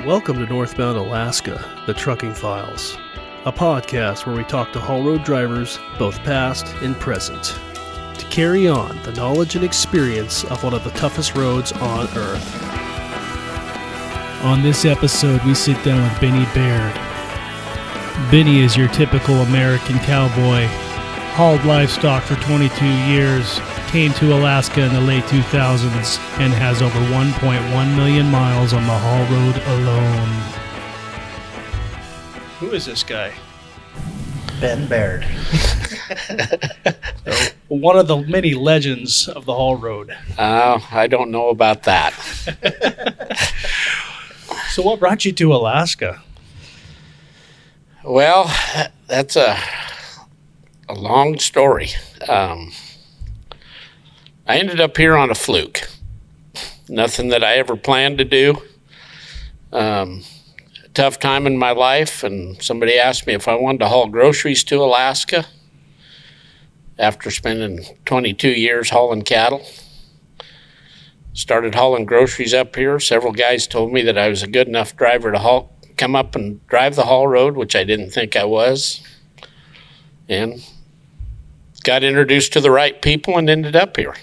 Welcome to Northbound, Alaska, the Trucking Files, a podcast where we talk to haul road drivers, both past and present, to carry on the knowledge and experience of one of the toughest roads on Earth. On this episode, we sit down with Benny Baird. Benny is your typical American cowboy, hauled livestock for 22 years, came to Alaska in the late 2000s, and has over 1.1 million miles on the haul road alone. Who is this guy? Benny Baird. One of the many legends of the haul road. I don't know about that. So what brought you to Alaska? Well, that's a long story. I ended up here on a fluke. Nothing that I ever planned to do. Tough time in my life, and somebody asked me if I wanted to haul groceries to Alaska after spending 22 years hauling cattle. Started hauling groceries up here. Several guys told me that I was a good enough driver to come up and drive the haul road, which I didn't think I was. And got introduced to the right people and ended up here.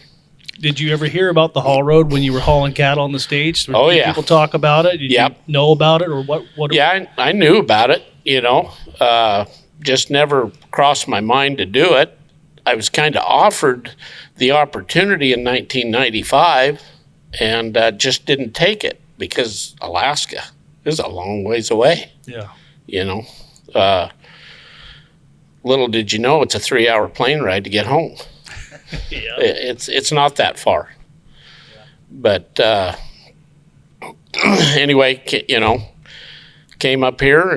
Did you ever hear about the haul road when you were hauling cattle on the stage? Did people talk about it? Did you know about it, or what? Yeah, I knew about it, just never crossed my mind to do it. I was kind of offered the opportunity in 1995 and just didn't take it because Alaska is a long ways away. Yeah. Little did you know, it's a 3-hour plane ride to get home. Yeah. It's not that far. Yeah. But anyway, came up here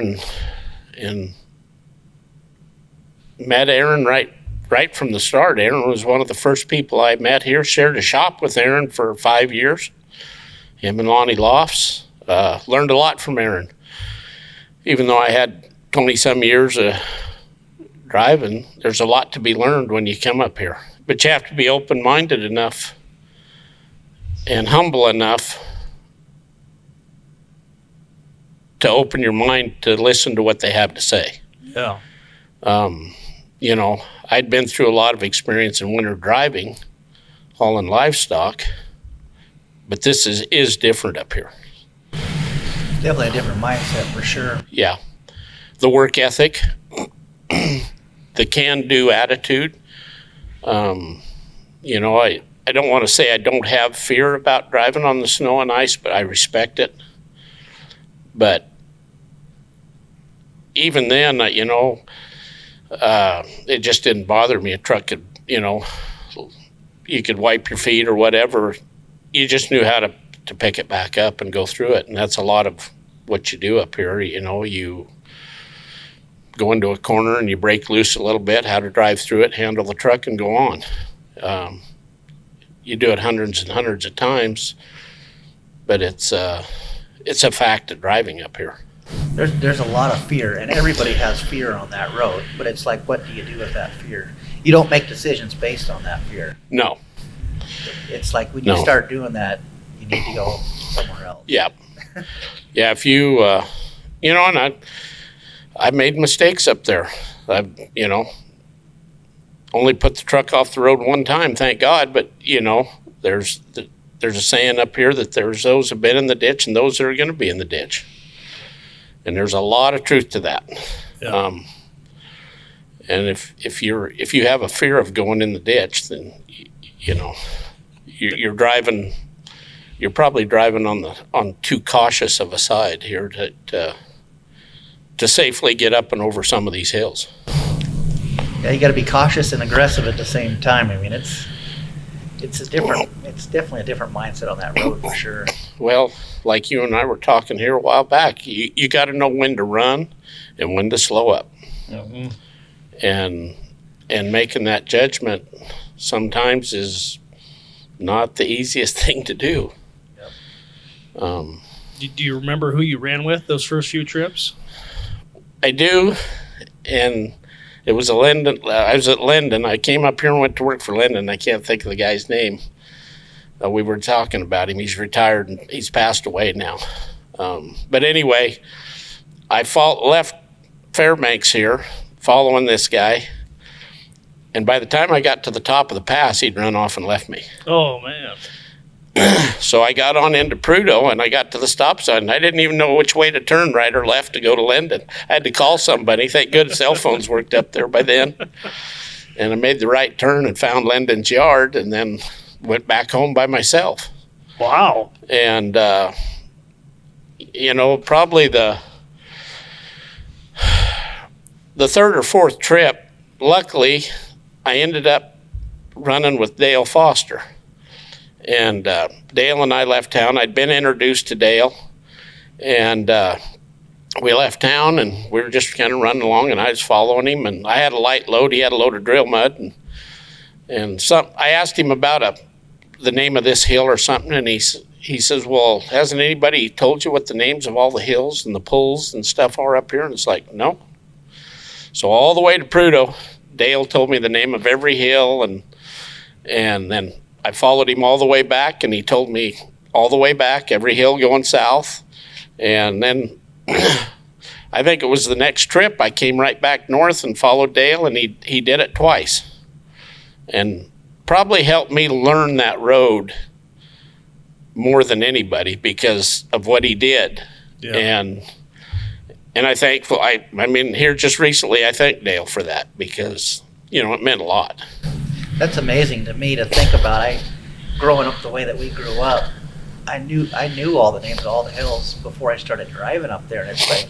and met Aaron right from the start. Aaron was one of the first people I met here. Shared a shop with Aaron for 5 years. Him and Lonnie Lofts. Learned a lot from Aaron. Even though I had 20-some years of driving, there's a lot to be learned when you come up here. But you have to be open-minded enough and humble enough to open your mind to listen to what they have to say. Yeah. I'd been through a lot of experience in winter driving, hauling livestock, but this is different up here. Definitely a different mindset for sure. Yeah. The work ethic, the can-do attitude. I don't want to say I don't have fear about driving on the snow and ice, but I respect it. But even then, it just didn't bother me. A truck could, you could wipe your feet or whatever. You just knew how to pick it back up and go through it. And that's a lot of what you do up here. You go into a corner and you break loose a little bit, how to drive through it, handle the truck, and go on. You do it hundreds and hundreds of times, but it's a fact of driving up here. There's a lot of fear, and everybody has fear on that road, but it's like, what do you do with that fear? You don't make decisions based on that fear. No. It's like when you start doing that, you need to go somewhere else. Yeah. Yeah, if you, and I made mistakes up there. I've, only put the truck off the road one time, thank God. But, there's a saying up here that there's those who have been in the ditch and those that are going to be in the ditch. And there's a lot of truth to that. Yeah. And if you have a fear of going in the ditch, then, you're driving, you're probably driving on too cautious of a side here to safely get up and over some of these hills. Yeah, you got to be cautious and aggressive at the same time. I mean, it's definitely a different mindset on that road for sure. Well, like you and I were talking here a while back, you got to know when to run and when to slow up. Mm-hmm. And making that judgment sometimes is not the easiest thing to do. Yep. Do you remember who you ran with those first few trips? I do, and it was I was at Linden. I came up here and went to work for Linden. I can't think of the guy's name. We were talking about him. He's retired and he's passed away now. But anyway, I left Fairbanks here following this guy. And by the time I got to the top of the pass, he'd run off and left me. Oh, man. So I got on into Prudhoe, and I got to the stop sign, and I didn't even know which way to turn, right or left, to go to Linden. I had to call somebody. Thank goodness cell phones worked up there by then. And I made the right turn and found Linden's yard, and then went back home by myself. Wow. And, probably the third or fourth trip, luckily, I ended up running with Dale Foster. And Dale and I left town. I'd been introduced to Dale, and we left town, and we were just kind of running along, and I was following him. And I had a light load. He had a load of drill mud, and I asked him about the name of this hill or something, and he says, "Well, hasn't anybody told you what the names of all the hills and the pulls and stuff are up here?" And it's like, no. So all the way to Prudhoe, Dale told me the name of every hill, and then I followed him all the way back, and he told me all the way back, every hill going south. And then I think it was the next trip, I came right back north and followed Dale, and he did it twice. And probably helped me learn that road more than anybody because of what he did. Yeah. And I thankful, I mean, here just recently, I thank Dale for that because, it meant a lot. That's amazing to me to think about. Growing up the way that we grew up, I knew all the names of all the hills before I started driving up there, and it's like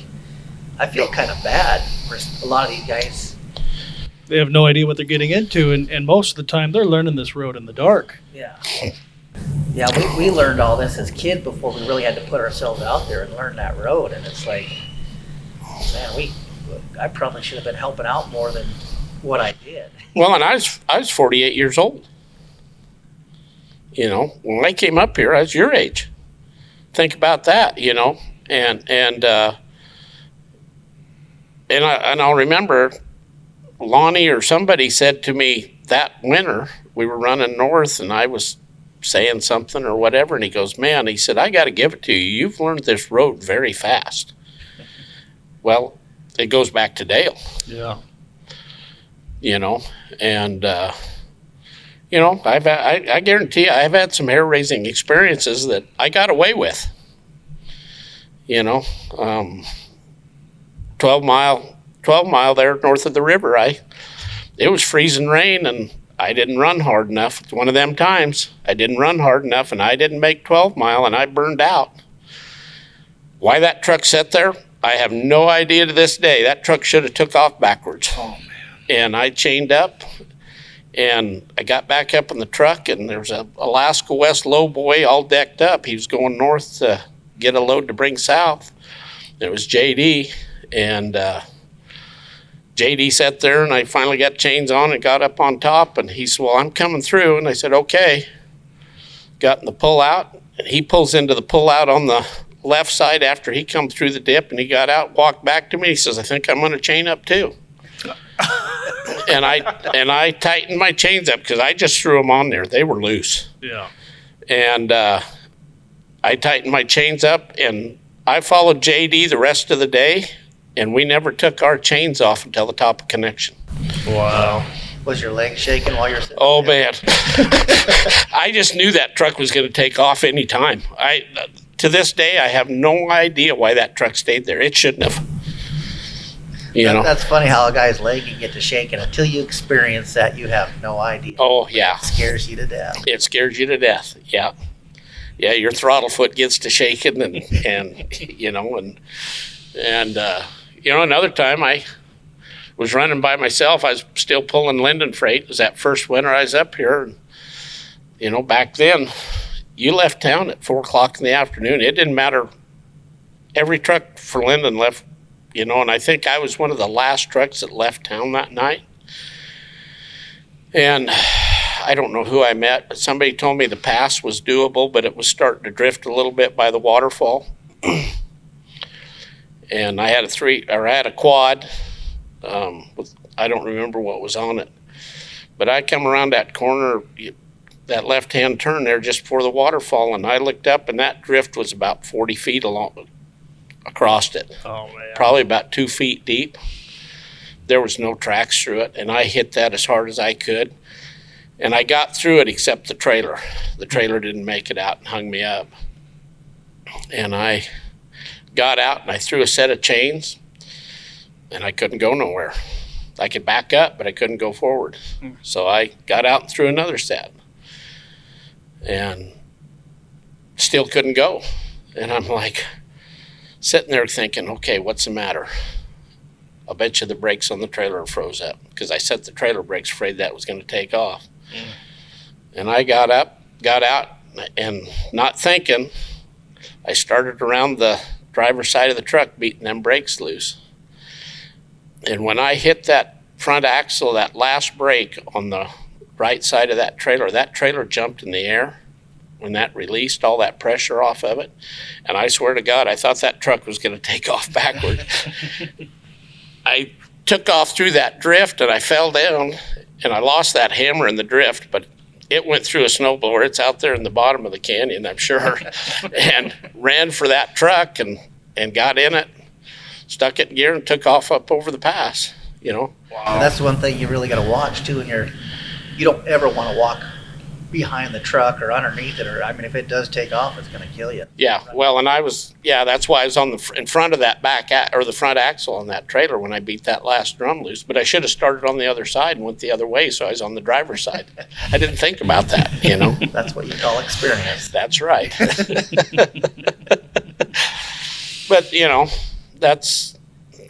I feel kind of bad for a lot of these guys. They have no idea what they're getting into, and most of the time they're learning this road in the dark. Yeah. Yeah, we learned all this as kids before we really had to put ourselves out there and learn that road, and it's like, man, I probably should have been helping out more than what I did. Well, and I was 48 years old. When I came up here, I was your age. Think about that, and I'll remember Lonnie or somebody said to me that winter, we were running north, and I was saying something or whatever, and he goes, "Man," he said, "I got to give it to you. You've learned this road very fast." Well, it goes back to Dale. Yeah. And I guarantee you, I've had some hair-raising experiences that I got away with. 12 mile there north of the river, it was freezing rain, and I didn't run hard enough. It's one of them times I didn't run hard enough, and I didn't make 12 mile, and I burned out. Why that truck sat there, I have no idea to this day. That truck should have took off backwards. Oh, man. And I chained up, and I got back up in the truck, and there was a Alaska West lowboy all decked up. He was going north to get a load to bring south. It was JD, and JD sat there, and I finally got chains on and got up on top, and he said, "Well, I'm coming through." And I said, "Okay." Got in the pull-out, and he pulls into the pull-out on the left side after he come through the dip, and he got out, walked back to me. He says, "I think I'm going to chain up too." and I tightened my chains up because I just threw them on there. They were loose. Yeah. And I tightened my chains up, and I followed JD the rest of the day, and we never took our chains off until the top of connection. Wow. Was your leg shaking while you're sitting Oh, there? man. I just knew that truck was going to take off any time. To this day, I have no idea why that truck stayed there. It shouldn't have. That's funny how a guy's leg can get to shaking. Until you experience that, you have no idea. Oh, yeah. It scares you to death. It scares you to death, yeah. Yeah, your throttle foot gets to shaking, and another time I was running by myself. I was still pulling Linden freight. It was that first winter I was up here. And, back then, you left town at 4 o'clock in the afternoon. It didn't matter. Every truck for Linden left, and I think I was one of the last trucks that left town that night. And I don't know who I met, but somebody told me the pass was doable, but it was starting to drift a little bit by the waterfall. And I had a quad. I don't remember what was on it, but I come around that corner. that left-hand turn there just before the waterfall, and I looked up, and that drift was about 40 feet across it. Oh, man. Probably about 2 feet deep. There was no tracks through it, and I hit that as hard as I could. And I got through it except the trailer. The trailer didn't make it out and hung me up. And I got out, and I threw a set of chains, and I couldn't go nowhere. I could back up, but I couldn't go forward. So I got out and threw another set. And still couldn't go. And I'm like sitting there thinking, okay, what's the matter? I'll bet you the brakes on the trailer froze up, because I set the trailer brakes afraid that was going to take off. And I got up, got out, and not thinking, I started around the driver's side of the truck beating them brakes loose. And when I hit that front axle, that last brake on the right side of that trailer jumped in the air when that released all that pressure off of it. And I swear to God, I thought that truck was going to take off backward. I took off through that drift, and I fell down, and I lost that hammer in the drift, but it went through a snowblower. It's out there in the bottom of the canyon, I'm sure, and ran for that truck and got in it, stuck it in gear, and took off up over the pass, you know. Wow. And that's one thing you really got to watch too. You don't ever want to walk behind the truck or underneath it, or I mean, if it does take off, it's going to kill you. Yeah, well, and that's why I was in front of that the front axle on that trailer when I beat that last drum loose. But I should have started on the other side and went the other way, so I was on the driver's side. I didn't think about that, you know. That's what you call experience. That's right. But you know, that's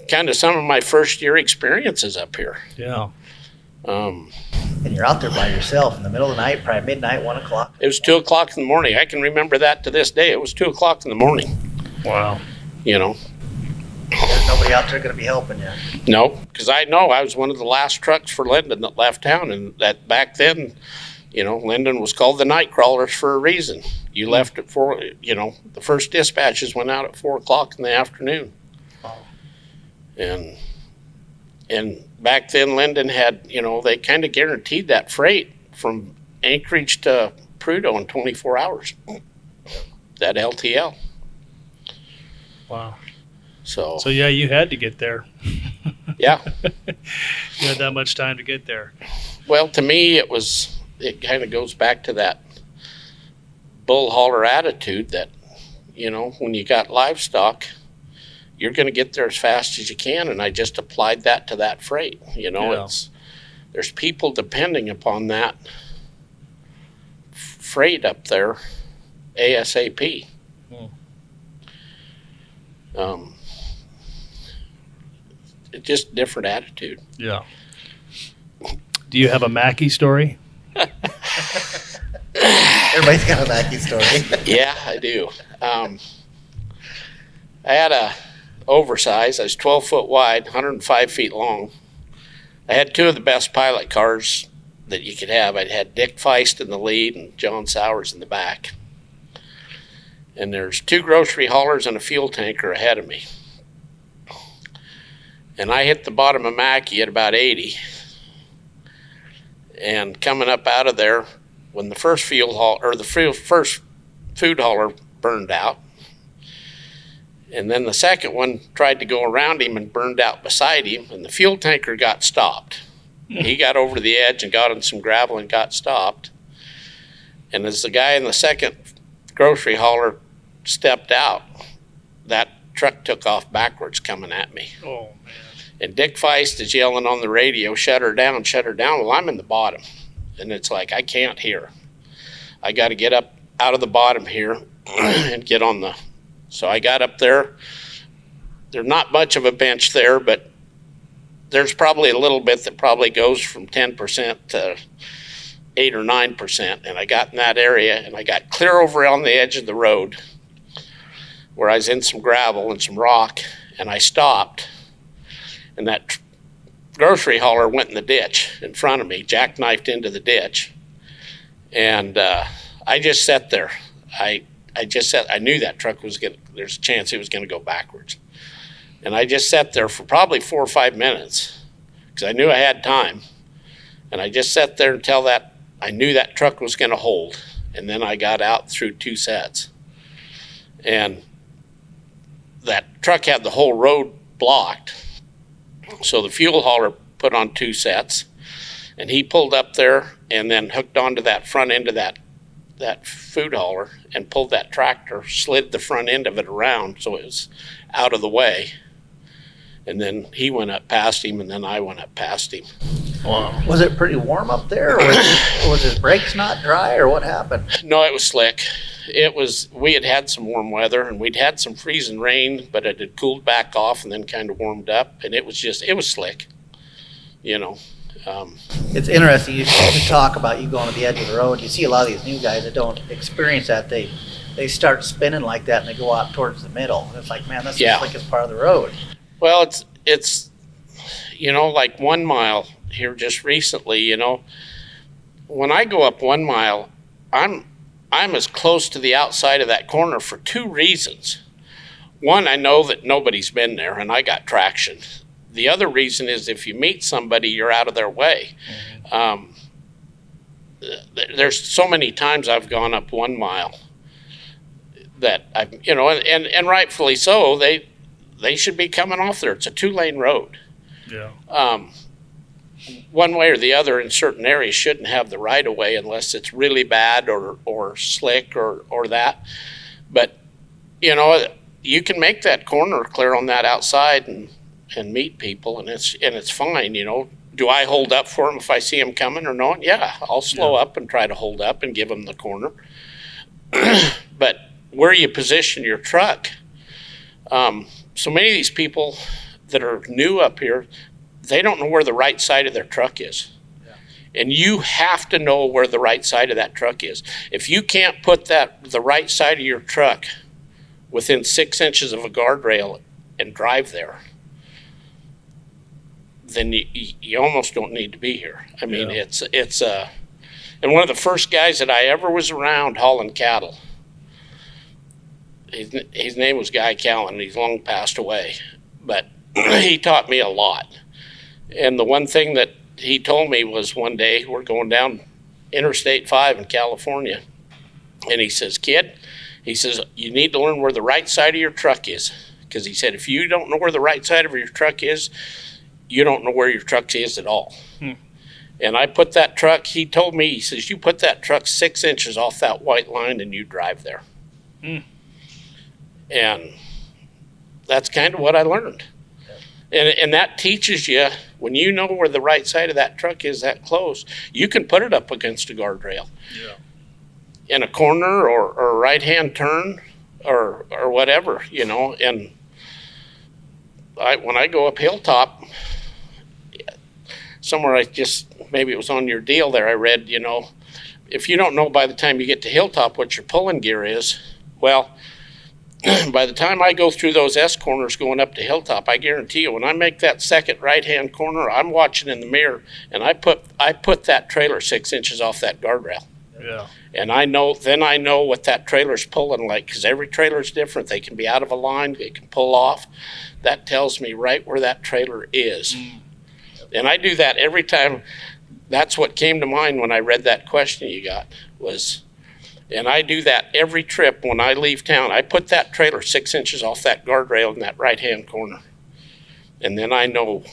kind of some of my first year experiences up here. Yeah. And you're out there by yourself in the middle of the night, probably midnight, 1 o'clock. It was 2 o'clock in the morning. I can remember that to this day. It was 2 o'clock in the morning. Wow. You know. There's nobody out there going to be helping you. No, because I know I was one of the last trucks for Linden that left town, and that back then, you know, Linden was called the night crawlers for a reason. You left at 4, you know, the first dispatches went out at 4 o'clock in the afternoon. Wow. And back then, Linden had, you know, they kind of guaranteed that freight from Anchorage to Prudhoe in 24 hours. That LTL. Wow. So yeah, you had to get there. Yeah. You had that much time to get there. Well, to me, it kind of goes back to that bull hauler attitude that, you know, when you got livestock, you're going to get there as fast as you can, and I just applied that to that freight. You know, Yeah. There's people depending upon that freight up there ASAP. It's just different attitude. Yeah. Do you have a Mackie story? Everybody's got a Mackie story. Yeah, I do. I had a oversized. I was 12 foot wide, 105 feet long. I had two of the best pilot cars that you could have. I had Dick Feist in the lead and John Sowers in the back. And there's two grocery haulers and a fuel tanker ahead of me. And I hit the bottom of Mackie at about 80. And coming up out of there, when the first first food hauler burned out, and then the second one tried to go around him and burned out beside him, and the fuel tanker got stopped. He got over the edge and got on some gravel and got stopped. And as the guy in the second grocery hauler stepped out, that truck took off backwards coming at me. Oh, man. And Dick Feist is yelling on the radio, shut her down, shut her down. Well, I'm in the bottom. And it's like, I can't hear. I got to get up out of the bottom here and get on the... So I got up there. There's not much of a bench there, but there's probably a little bit that probably goes from 10% to 8 or 9%. And I got in that area, and I got clear over on the edge of the road where I was in some gravel and some rock, and I stopped. And that grocery hauler went in the ditch in front of me, jackknifed into the ditch. And I just sat there. I knew that truck there's a chance it was going to go backwards. And I just sat there for probably 4 or 5 minutes because I knew I had time. And I just sat there until that I knew that truck was going to hold. And then I got out through 2 sets. And that truck had the whole road blocked. So the fuel hauler put on 2 sets. And he pulled up there and then hooked onto that front end of that food hauler and pulled that tractor, slid the front end of it around so it was out of the way. And then he went up past him, and then I went up past him. Wow. Was it pretty warm up there, or was his brakes not dry, or what happened? No, it was slick. We had some warm weather, and we'd had some freezing rain, but it had cooled back off and then kind of warmed up, and it was slick, you know. It's interesting. You talk about you going to the edge of the road. You see a lot of these new guys that don't experience that. They start spinning like that, and they go out towards the middle. And it's like, man, that's the slickest part of the road. Well, it's like 1 mile here just recently, when I go up 1 mile, I'm as close to the outside of that corner for 2 reasons. One, I know that nobody's been there and I got traction. The other reason is if you meet somebody, you're out of their way. There's so many times I've gone up 1 mile that and rightfully so, they should be coming off there. It's a 2-lane road. Yeah. One way or the other in certain areas shouldn't have the right of way unless it's really bad or slick or that. But, you can make that corner clear on that outside and meet people, and it's fine, Do I hold up for them if I see them coming or not? Yeah, I'll slow up and try to hold up and give them the corner. But where you position your truck, so many of these people that are new up here, they don't know where the right side of their truck is. Yeah. And you have to know where the right side of that truck is. If you can't put the right side of your truck within 6 inches of a guardrail and drive there, then you almost don't need to be here. I mean, it's and one of the first guys that I ever was around hauling cattle, his name was Guy Callan. He's long passed away, but he taught me a lot. And the one thing that he told me was one day we're going down Interstate 5 in California, and he says, "Kid," he says, "you need to learn where the right side of your truck is." Because he said, if you don't know where the right side of your truck is, you don't know where your truck is at all. And I put that truck, he told me, he says, you put that truck 6 inches off that white line and you drive there. And that's kind of what I learned. And that teaches you, when you know where the right side of that truck is that close, you can put it up against a guardrail. Yeah. In a corner or a right-hand turn or whatever, And when I go up Hilltop, somewhere maybe it was on your deal there, I read, if you don't know by the time you get to Hilltop what your pulling gear is, well, by the time I go through those S corners going up to Hilltop, I guarantee you, when I make that second right-hand corner, I'm watching in the mirror, and I put that trailer 6 inches off that guardrail. Yeah. And I know what that trailer's pulling like, because every trailer's different. They can be out of a line, they can pull off. That tells me right where that trailer is. And I do that every time. That's what came to mind when I read that question you got was, and I do that every trip when I leave town. I put that trailer 6 inches off that guardrail in that right-hand corner. And then I know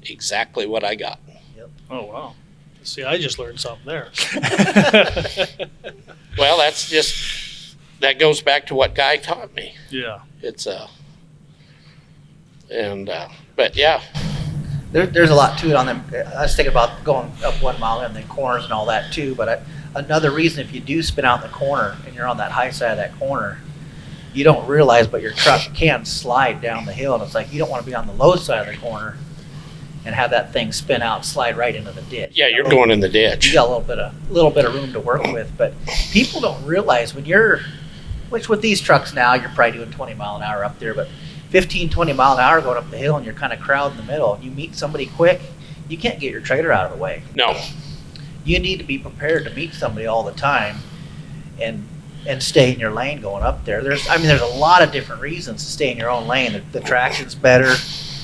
exactly what I got. Yep. Oh, wow. See, I just learned something there. Well, that goes back to what Guy taught me. Yeah. But yeah. There's a lot to it on them. I was thinking about going up 1 mile and then corners and all that too, but another reason, if you do spin out in the corner and you're on that high side of that corner, you don't realize, but your truck can slide down the hill, and it's like you don't want to be on the low side of the corner and have that thing spin out and slide right into the ditch. Yeah, you're going in the ditch. You got a little bit of room to work with, but people don't realize which with these trucks now, you're probably doing 20 mile an hour up there, but 15, 20 mile an hour going up the hill and you're kind of crowding the middle and you meet somebody quick, you can't get your trailer out of the way. No. You need to be prepared to meet somebody all the time and stay in your lane going up there. There's a lot of different reasons to stay in your own lane. The traction's better.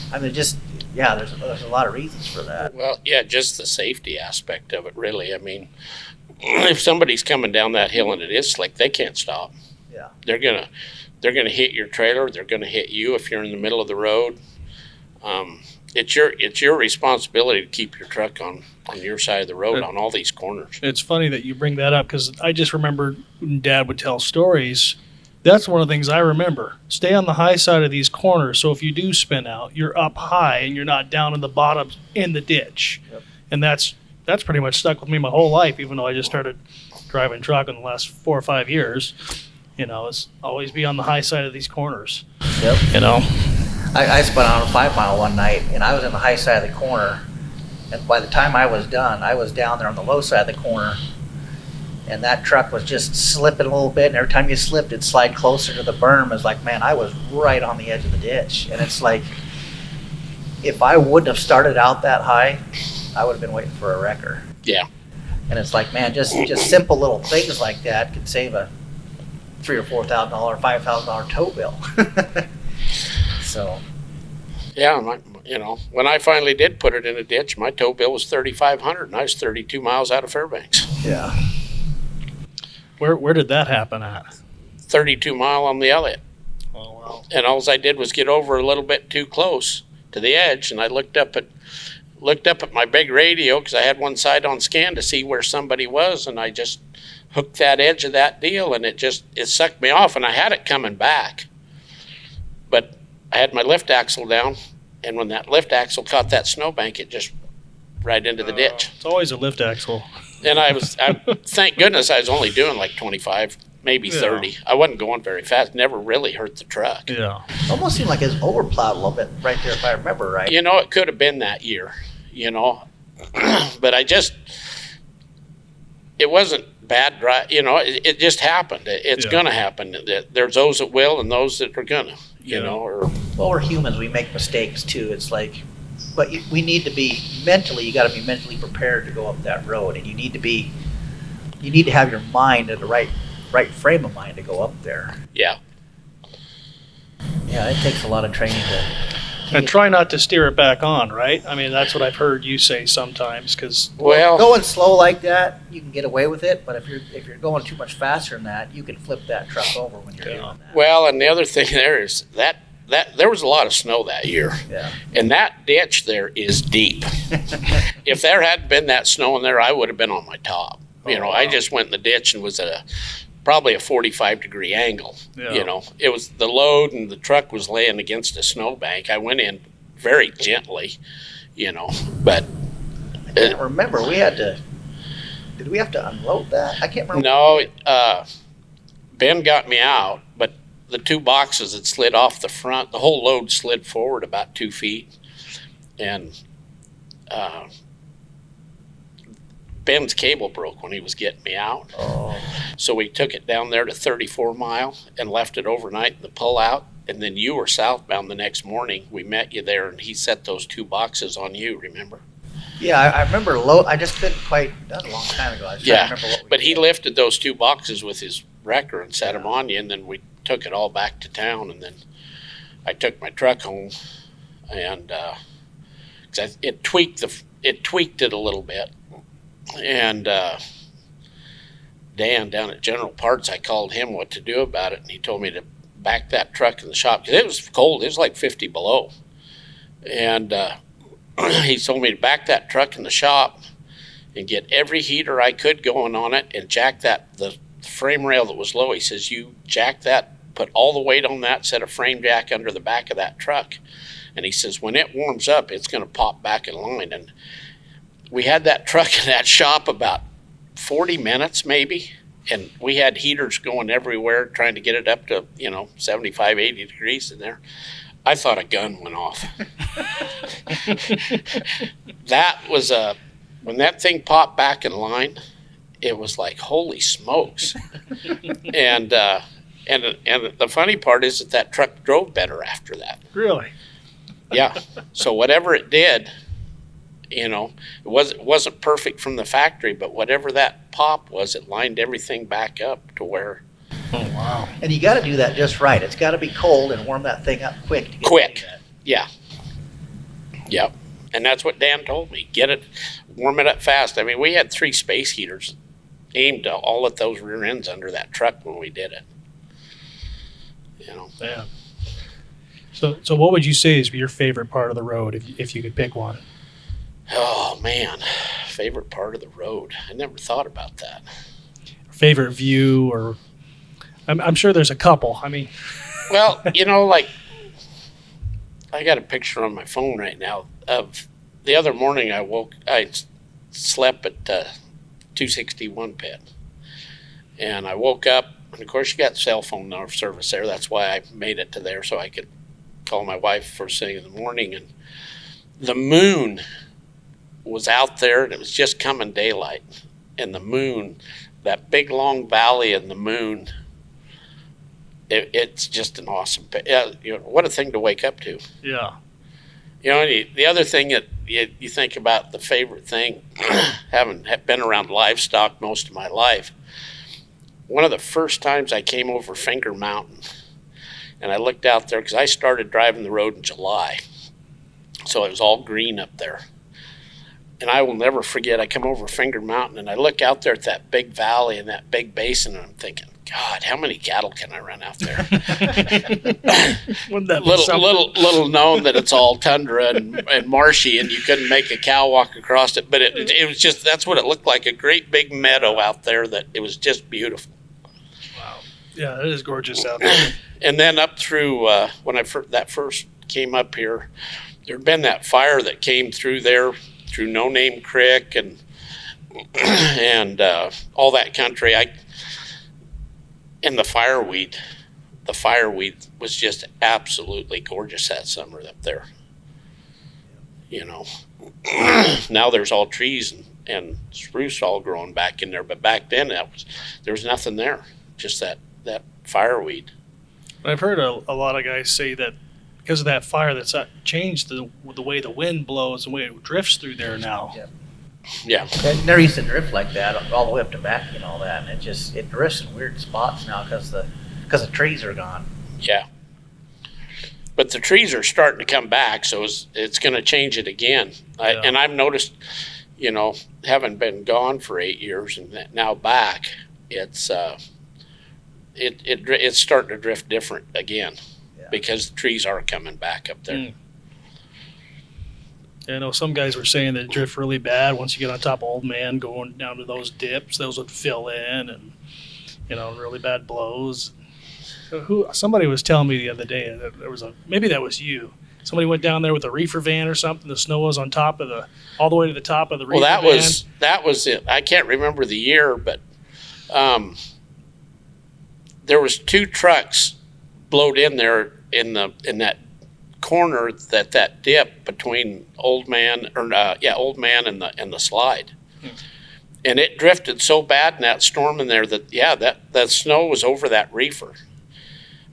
There's a lot of reasons for that. Well, yeah, just the safety aspect of it, really. if somebody's coming down that hill and it is slick, they can't stop. Yeah. They're gonna hit your trailer. They're gonna hit you if you're in the middle of the road. It's your responsibility to keep your truck on your side of the road on all these corners. It's funny that you bring that up because I just remember when Dad would tell stories. That's one of the things I remember. Stay on the high side of these corners, so if you do spin out, you're up high and you're not down in the bottom in the ditch. Yep. And that's pretty much stuck with me my whole life, even though I just started driving truck in the last 4 or 5 years. It's always be on the high side of these corners. Yep. I spun out on a 5 mile one night, and I was in the high side of the corner. And by the time I was done, I was down there on the low side of the corner. And that truck was just slipping a little bit. And every time you slipped, it'd slide closer to the berm. It's like, man, I was right on the edge of the ditch. And it's like, if I wouldn't have started out that high, I would have been waiting for a wrecker. Yeah. And it's like, man, just simple little things like that could save a $3,000 or $4,000, $5,000 tow bill. So. Yeah, when I finally did put it in a ditch, my tow bill was $3,500, and I was 32 miles out of Fairbanks. Yeah. Where did that happen at? 32 mile on the Elliott. Oh wow. And all I did was get over a little bit too close to the edge, and I looked up at my big radio because I had one side on scan to see where somebody was, and I just hooked that edge of that deal, and it sucked me off, and I had it coming back. But I had my lift axle down, and when that lift axle caught that snowbank, it just right into the ditch. It's always a lift axle. And thank goodness I was only doing like 25, maybe 30. I wasn't going very fast. Never really hurt the truck. Yeah. Almost seemed like it was overplowed a little bit right there, if I remember right. It could have been that year, But it wasn't bad drive. It just happened. It's going to happen. There's those that will and those that are going to, Well, we're humans. We make mistakes too. It's like, but we need to be mentally, you got to be mentally prepared to go up that road. And you need to have your mind in the right frame of mind to go up there. Yeah. Yeah, it takes a lot of training to. And try not to steer it back on, right? I mean, that's what I've heard you say sometimes. Because going slow like that, you can get away with it. But if you're going too much faster than that, you can flip that truck over when you're doing that. Well, and the other thing there is that there was a lot of snow that year. Yeah. And that ditch there is deep. If there hadn't been that snow in there, I would have been on my top. Wow. I just went in the ditch and was at probably a 45-degree angle. Yeah. It was the load and the truck was laying against a snowbank. I went in very gently, but I can't remember. Did we have to unload that? I can't remember. No, Ben got me out, but the two boxes had slid off the front. The whole load slid forward about 2 feet, and Ben's cable broke when he was getting me out. Oh. So we took it down there to 34 Mile and left it overnight in the pull-out, and then you were southbound the next morning. We met you there, and he set those two boxes on you, remember? Yeah, I remember. I just couldn't quite. That was a long time ago. I was trying to remember what we but he did. lifted those two boxes with his wrecker and set them on you, and then we took it all back to town, and then I took my truck home, and 'cause it tweaked it a little bit, and Dan down at General Parts, I called him what to do about it, and he told me to back that truck in the shop because it was cold. It was like 50 below, and he told me to back that truck in the shop and get every heater I could going on it and jack the frame rail that was low. He says, you jack that, put all the weight on that, set a frame jack under the back of that truck. And he says, when it warms up, it's going to pop back in line. And we had that truck in that shop about 40 minutes maybe. And we had heaters going everywhere trying to get it up to, 75, 80 degrees in there. I thought a gun went off. That was when that thing popped back in line, it was like, holy smokes. And the funny part is that truck drove better after that. Really? Yeah. So whatever it did, it wasn't perfect from the factory, but whatever that pop was, it lined everything back up to where. Oh, wow. And you got to do that just right. It's got to be cold and warm that thing up quick. To get Quick. Yeah. Yep. And that's what Dan told me. Warm it up fast. I mean, we had 3 space heaters aimed all at those rear ends under that truck when we did it. You know. Yeah. So what would you say is your favorite part of the road if you could pick one? Oh man, favorite part of the road. I never thought about that. Favorite view, or I'm sure there's a couple. I mean, well, you know, like I got a picture on my phone right now of the other morning. I slept at 261 pit, and I woke up, and of course you got cell phone service there. That's why I made it to there so I could call my wife first thing in the morning. And the moon was out there, and it was just coming daylight, and the moon, that big long valley in the moon, it's just an awesome, you know, what a thing to wake up to. yeah. You know, the other thing that you think about, the favorite thing, having been around livestock most of my life, one of the first times I came over Finger Mountain, and I looked out there, because I started driving the road in July, so it was all green up there. And I will never forget, I come over Finger Mountain, and I look out there at that big valley and that big basin, and I'm thinking, God, how many cattle can I run out there? Wouldn't that be something? little known that it's all tundra and marshy, and you couldn't make a cow walk across it. But it was just, that's what it looked like, a great big meadow out there that it was just beautiful. Wow. Yeah, it is gorgeous out there. And then up through, when I first came up here, there'd been that fire that came through there, through No Name Creek and all that country. And the fireweed was just absolutely gorgeous that summer up there. You know, now there's all trees and spruce all growing back in there, but back then there was nothing there, just that fireweed. I've heard a lot of guys say that because of that fire, that's changed the way the wind blows, the way it drifts through there now. Yeah. It never used to drift like that all the way up to Mackie and all that, and it drifts in weird spots now because the trees are gone. Yeah. But the trees are starting to come back, so it's going to change it again. Yeah. And I've noticed, you know, having been gone for 8 years and now back, it's starting to drift different again, because the trees are coming back up there. Mm. I know some guys were saying that it drift really bad once you get on top of Old Man, going down to those dips. Those would fill in, and you know, really bad blows. Somebody was telling me the other day that maybe that was you. Somebody went down there with a reefer van or something. The snow was on top of all the way to the top of the reefer van. Well, that was it. I can't remember the year, but there was 2 trucks blowed in there in that corner, that dip between Old Man and the slide. And it drifted so bad in that storm in there that snow was over that reefer.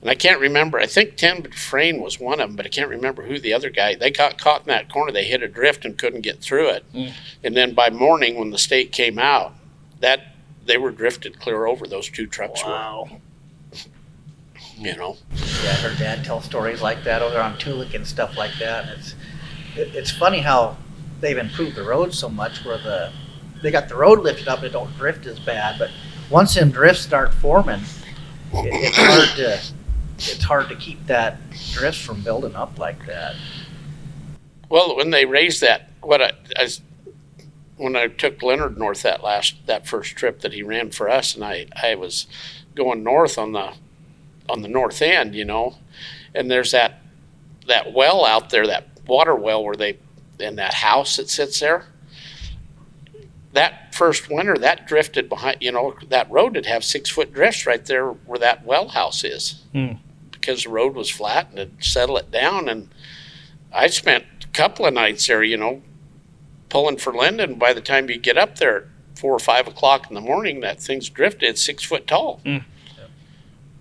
And I can't remember, I think Tim Dufresne was one of them, but I can't remember who the other guy. They got caught in that corner. They hit a drift and couldn't get through it. And then by morning, when the state came out, they were drifted clear over, those 2 trucks. Wow. You know. Yeah, I heard Dad tell stories like that over on Tulik and stuff like that. And it's funny how they've improved the road so much, where they got the road lifted up and it don't drift as bad. But once them drifts start forming, it's hard to keep that drift from building up like that. Well, when they raised that, when I took Leonard north that first trip that he ran for us, and I was going north on the north end, you know, and there's that well out there, that water well in that house that sits there. That first winter, that drifted behind, you know, that road would have 6-foot drifts right there where that well house is, because the road was flat and it'd settle it down. And I spent a couple of nights there, you know, pulling for Linden. By the time you get up there at 4 or 5 o'clock in the morning, that thing's drifted. It's 6 foot tall.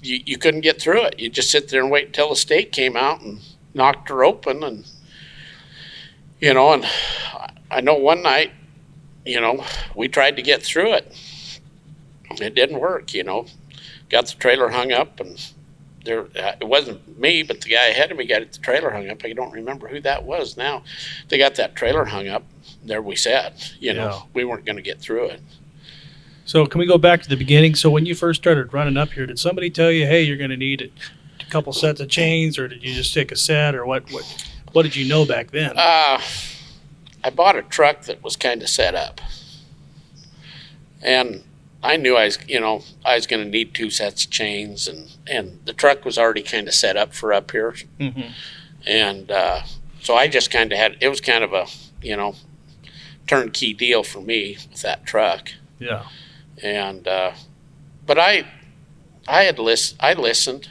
You couldn't get through it. You just sit there and wait until the state came out and knocked her open. And, you know, and I know one night, you know, we tried to get through it. It didn't work, you know. Got the trailer hung up, and it wasn't me, but the guy ahead of me got the trailer hung up. I don't remember who that was now. They got that trailer hung up. There we sat, you know. We weren't going to get through it. So can we go back to the beginning? So when you first started running up here, did somebody tell you, hey, you're going to need a couple sets of chains, or did you just take a set, or what did you know back then? I bought a truck that was kind of set up, and I knew I was going to need 2 sets of chains, and the truck was already kind of set up for up here, and so I just kind of it was kind of a turnkey deal for me with that truck. Yeah. And but I listened,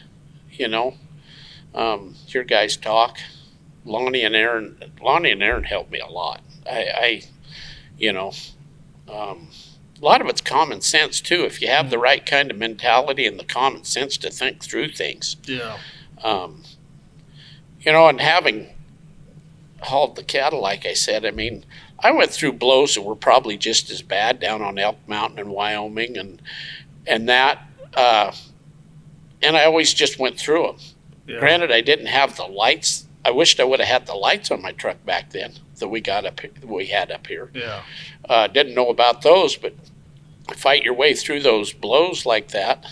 your guys talk. Lonnie and Aaron helped me a lot. A lot of it's common sense too. If you have the right kind of mentality and the common sense to think through things. Yeah. And having hauled the cattle, like I said, I mean, I went through blows that were probably just as bad down on Elk Mountain in Wyoming, and that, and I always just went through them. Yeah. Granted, I didn't have the lights. I wished I would have had the lights on my truck back then that we had up here. Yeah. Didn't know about those, but fight your way through those blows like that.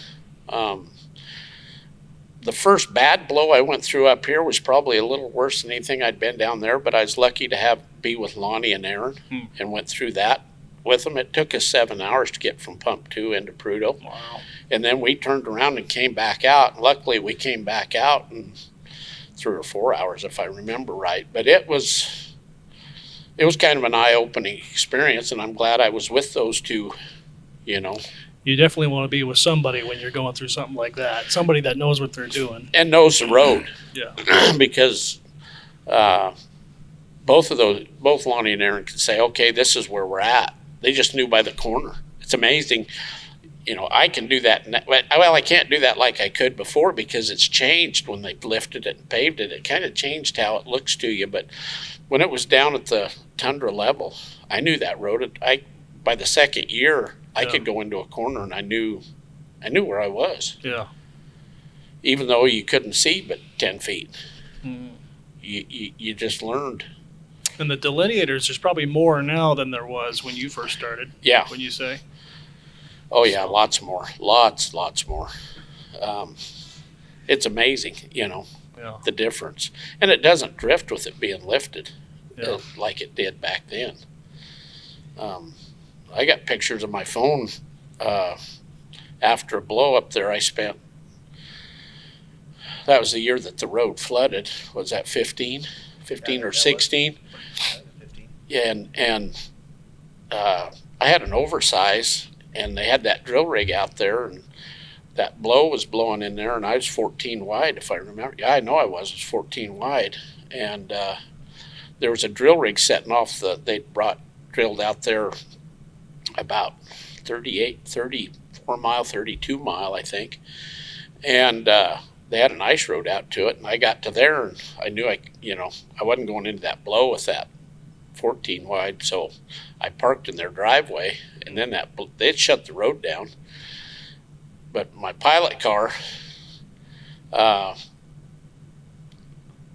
The first bad blow I went through up here was probably a little worse than anything I'd been down there, but I was lucky to be with Lonnie and Aaron and went through that with them. It took us 7 hours to get from Pump 2 into Prudhoe. Wow. And then we turned around and came back out. Luckily, we came back out in 3 or 4 hours, if I remember right. But it was kind of an eye-opening experience, and I'm glad I was with those two, You definitely want to be with somebody when you're going through something like that. Somebody that knows what they're doing. And knows the road. Yeah. Because both Lonnie and Aaron could say, okay, this is where we're at. They just knew by the corner. It's amazing. I can do that. Well, I can't do that like I could before because it's changed when they lifted it and paved it. It kind of changed how it looks to you. But when it was down at the tundra level, I knew that road. By the second year, I could go into a corner and I knew where I was. Yeah. Even though you couldn't see but 10 feet. You just learned. And the delineators, there's probably more now than there was when you first started. Yeah. When you say? Oh, yeah, lots more. Lots more. It's amazing, the difference. And it doesn't drift with it being lifted like it did back then. I got pictures on my phone after a blow up there I spent. That was the year that the road flooded. Was that 15 or 16? 15. Yeah, and I had an oversize, and they had that drill rig out there, and that blow was blowing in there, and I was 14 wide, if I remember. Yeah, I know I was 14 wide, and there was a drill rig setting off they drilled out there about 34 mile, 32 mile, I think, and they had an ice road out to it, and I got to there, and I knew I wasn't going into that blow with that 14 wide, so I parked in their driveway, and then they'd shut the road down. But my pilot car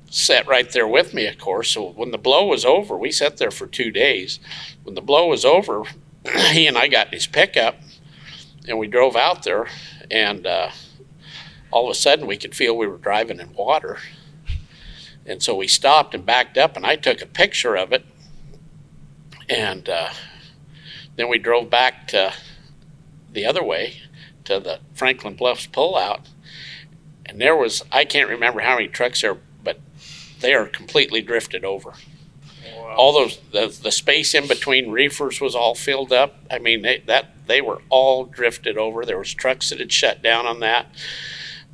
sat right there with me, of course. So when the blow was over, we sat there for 2 days. When the blow was over, he and I got in his pickup, and we drove out there, and all of a sudden we could feel we were driving in water. And so we stopped and backed up, and I took a picture of it. And then we drove back to the other way to the Franklin Bluffs pullout. And there was, I can't remember how many trucks there, but they are completely drifted over. Wow. All those, the space in between reefers was all filled up. I mean, they were all drifted over. There was trucks that had shut down on that.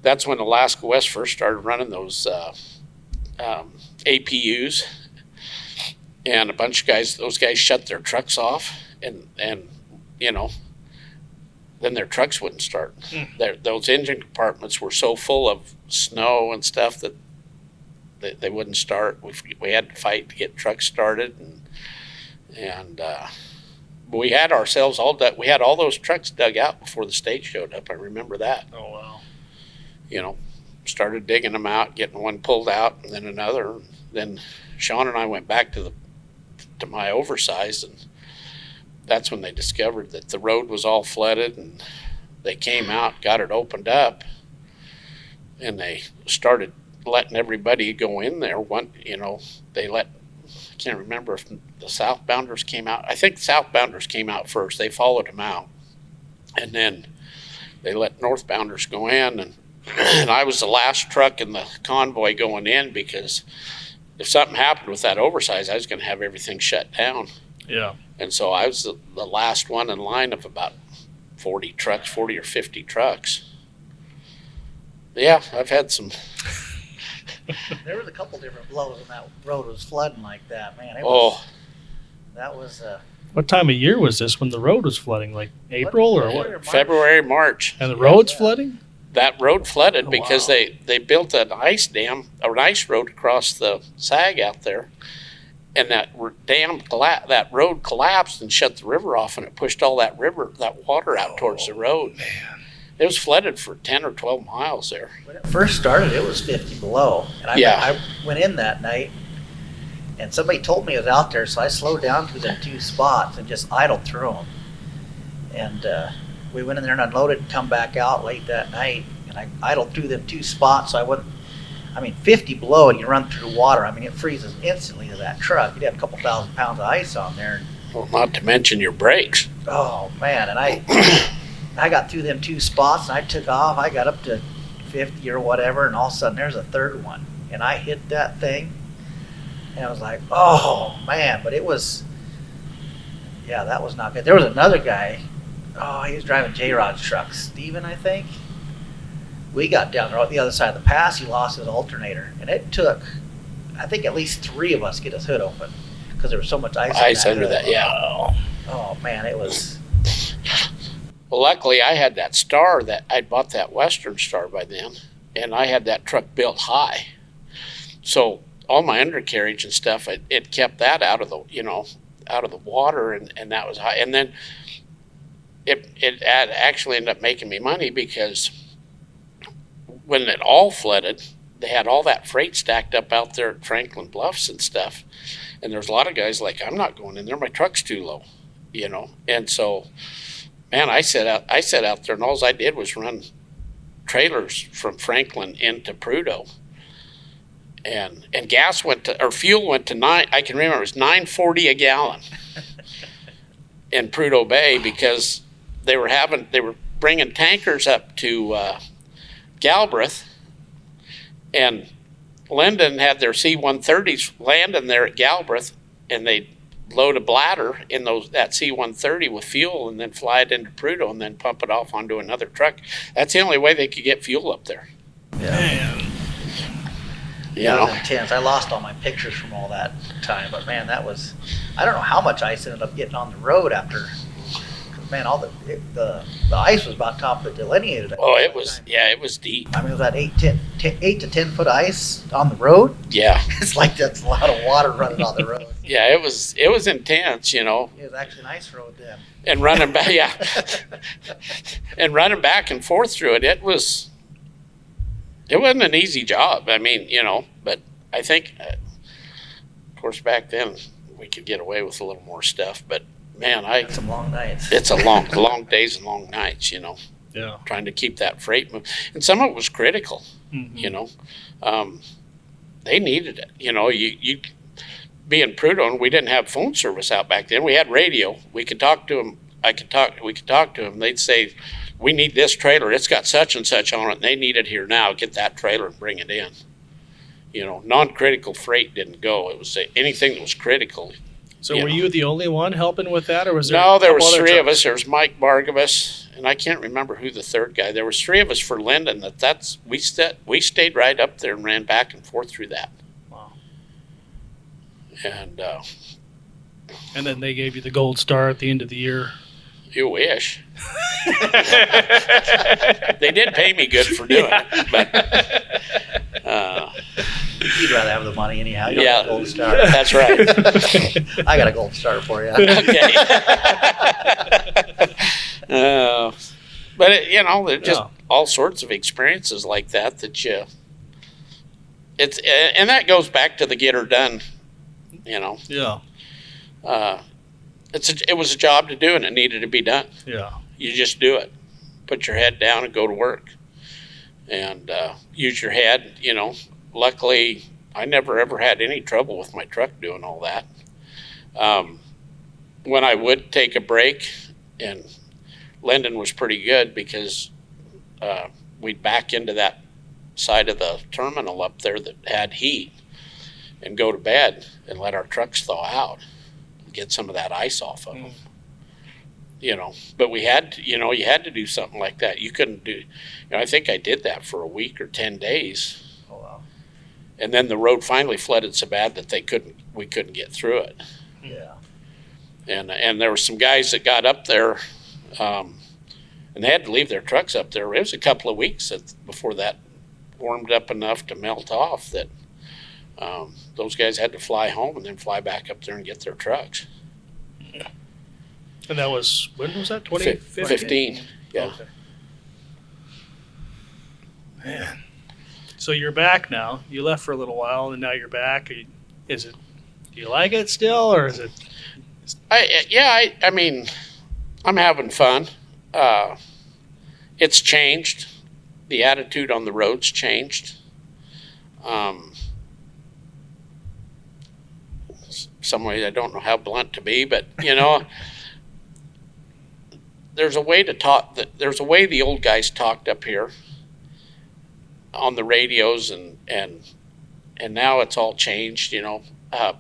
That's when Alaska West first started running those APUs. And a bunch of those guys shut their trucks off, and then their trucks wouldn't start. Those engine compartments were so full of snow and stuff that they wouldn't start. We had to fight to get trucks started, and we had ourselves all dug. We had all those trucks dug out before the state showed up. I remember that. Oh wow! Started digging them out, getting one pulled out, and then another. Then Sean and I went back to my oversized, and that's when they discovered that the road was all flooded, and they came out, got it opened up, and they started letting everybody go in there. They let, I can't remember if the southbounders came out. I think southbounders came out first. They followed them out, and then they let northbounders go in, and I was the last truck in the convoy going in, because if something happened with that oversize, I was going to have everything shut down. Yeah. And so I was the last one in line of about 40 or 50 trucks. Yeah, I've had some. There was a couple different blows when that road was flooding like that, man. That was What time of year was this when the road was flooding? Like April or what? February, March. And the road's flooding? That road flooded because wow. they built an ice dam or an ice road across the sag out there, and that road collapsed and shut the river off, and it pushed all that water out towards the road. Man. It was flooded for 10 or 12 miles there. when it first started, it was 50 below, and I went in that night, and somebody told me it was out there, so I slowed down to them 2 spots and just idled through them, and we went in there and unloaded and come back out late that night, and I idled through them 2 spots, so I wouldn't. 50 below and you run through water. It freezes instantly to that truck. You'd have a couple 1,000 pounds of ice on there. Well, not to mention your brakes. Oh man, and I got through them 2 spots and I took off. I got up to 50 or whatever, and all of a sudden there's a third one, and I hit that thing, and I was like, oh man, but it was, yeah, that was not good. There was another guy. Oh, he was driving J-Rod's truck, Steven, I think. We got down the other side of the pass. He lost his alternator, and it took, I think, at least 3 of us get his hood open because there was so much ice Under that, yeah. Oh man, it was. Well, luckily I had that Star that I'd bought, that Western Star by then, and I had that truck built high, so all my undercarriage and stuff, it kept that out of the water, and that was high. And then it actually ended up making me money, because when it all flooded, they had all that freight stacked up out there at Franklin Bluffs and stuff. And there's a lot of guys like, I'm not going in there. My truck's too low, And so, man, I sat out there, and all I did was run trailers from Franklin into Prudhoe. And fuel went to I can remember it was $9.40 a gallon in Prudhoe Bay, because they were bringing tankers up to Galbraith, and Linden had their C-130s landing there at Galbraith, and they'd load a bladder in that C-130 with fuel and then fly it into Prudhoe and then pump it off onto another truck. That's the only way they could get fuel up there. Yeah. Man. It was intense. I lost all my pictures from all that time, but man, that was, I don't know how much ice ended up getting on the road after. Man, all the ice was about top of the delineated. Oh, it was deep. It was that 8 to 10 foot ice on the road. Yeah. It's like that's a lot of water running on the road. Yeah, it was intense, It was actually an ice road then. And running back, yeah, and running back and forth through it, it wasn't an easy job. But I think, of course, back then we could get away with a little more stuff, but. Man, some long nights. It's a long days and long nights, Yeah. Trying to keep that freight moving. And some of it was critical, Mm-hmm. They needed it. You being Prudhoe, and we didn't have phone service out back then. We had radio. We could talk to them. We could talk to them. They'd say, we need this trailer. It's got such and such on it, and they need it here now. Get that trailer and bring it in. Non-critical freight didn't go. It was anything that was critical. So were you the only one helping with that, or was there? No, there was 3 of trucks? us. There was Mike Bargavas, and I can't remember who the third guy. There was 3 of us for Linden. We stayed right up there and ran back and forth through that. Wow. And then they gave you the gold star at the end of the year. You wish. They did pay me good for doing it, but You'd rather have the money anyhow. You don't yeah, have a gold star. That's right. I got a gold star for you. Okay. But there's just all sorts of experiences like that and that goes back to the get her done. Yeah. it was a job to do, and it needed to be done. Yeah. You just do it. Put your head down and go to work, and use your head. Luckily, I never ever had any trouble with my truck doing all that. When I would take a break, and Linden was pretty good because we'd back into that side of the terminal up there that had heat and go to bed and let our trucks thaw out, get some of that ice off of them. But we had to, you had to do something like that. You couldn't do, I think I did that for a week or 10 days. Oh, wow. And then the road finally flooded so bad that we couldn't get through it. Yeah. And there were some guys that got up there, and they had to leave their trucks up there. It was a couple of weeks before that warmed up enough to melt off that those guys had to fly home and then fly back up there and get their trucks. Yeah. And that was, when was that, 2015? 15, yeah. Okay. Man. So you're back now. You left for a little while, and now you're back. Do you like it still, or is it? I mean, I'm having fun. It's changed. The attitude on the road's changed. Some ways I don't know how blunt to be, but there's a way to talk. There's a way the old guys talked up here on the radios, and now it's all changed.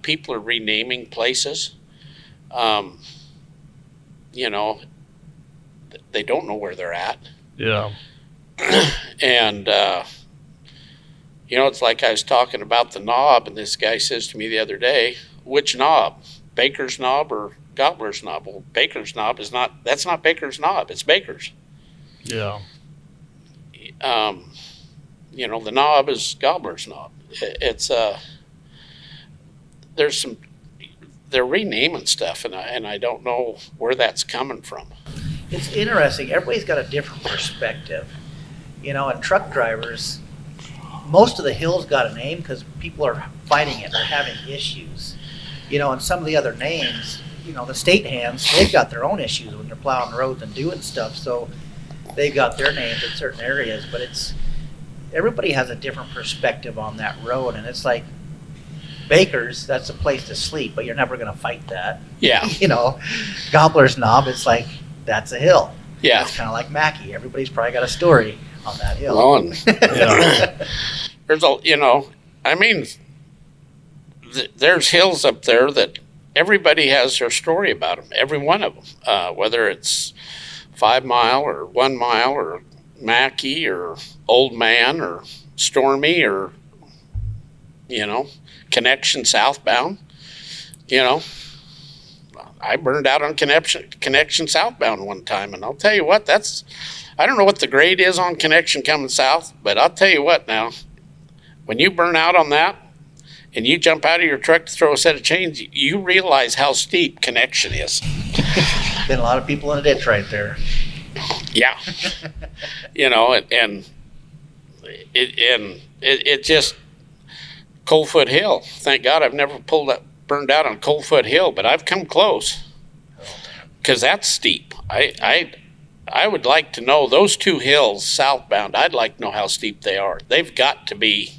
People are renaming places. They don't know where they're at. Yeah. And it's like I was talking about the knob, and this guy says to me the other day, "Which knob? Baker's knob or Gobbler's knob?" Well, Baker's knob that's not Baker's knob, it's Baker's. Yeah. The knob is Gobbler's knob. They're renaming stuff, and I don't know where that's coming from. It's interesting. Everybody's got a different perspective. And truck drivers, most of the hills got a name because people are fighting it. They're having issues. And some of the other names, the state hands, they've got their own issues when they're plowing roads and doing stuff. So they've got their names in certain areas. But everybody has a different perspective on that road. And it's like, Baker's, that's a place to sleep, but you're never going to fight that. Yeah. Gobbler's Knob, it's like, that's a hill. Yeah. It's kind of like Mackie. Everybody's probably got a story on that hill. Well, and there's there's hills up there that everybody has their story about them. Every one of them, whether it's 5 Mile or 1 Mile or Mackie or Old Man or Stormy or Connection Southbound. I burned out on Connection Southbound one time, and I'll tell you what, I don't know what the grade is on Connection coming south, but I'll tell you what now, when you burn out on that and you jump out of your truck to throw a set of chains, you realize how steep Connection is. Been a lot of people in a ditch right there. Yeah. And it just, Coldfoot Hill. Thank God I've never burned out on Coldfoot Hill, but I've come close because that's steep. I would like to know those 2 hills southbound. I'd like to know how steep they are. They've got to be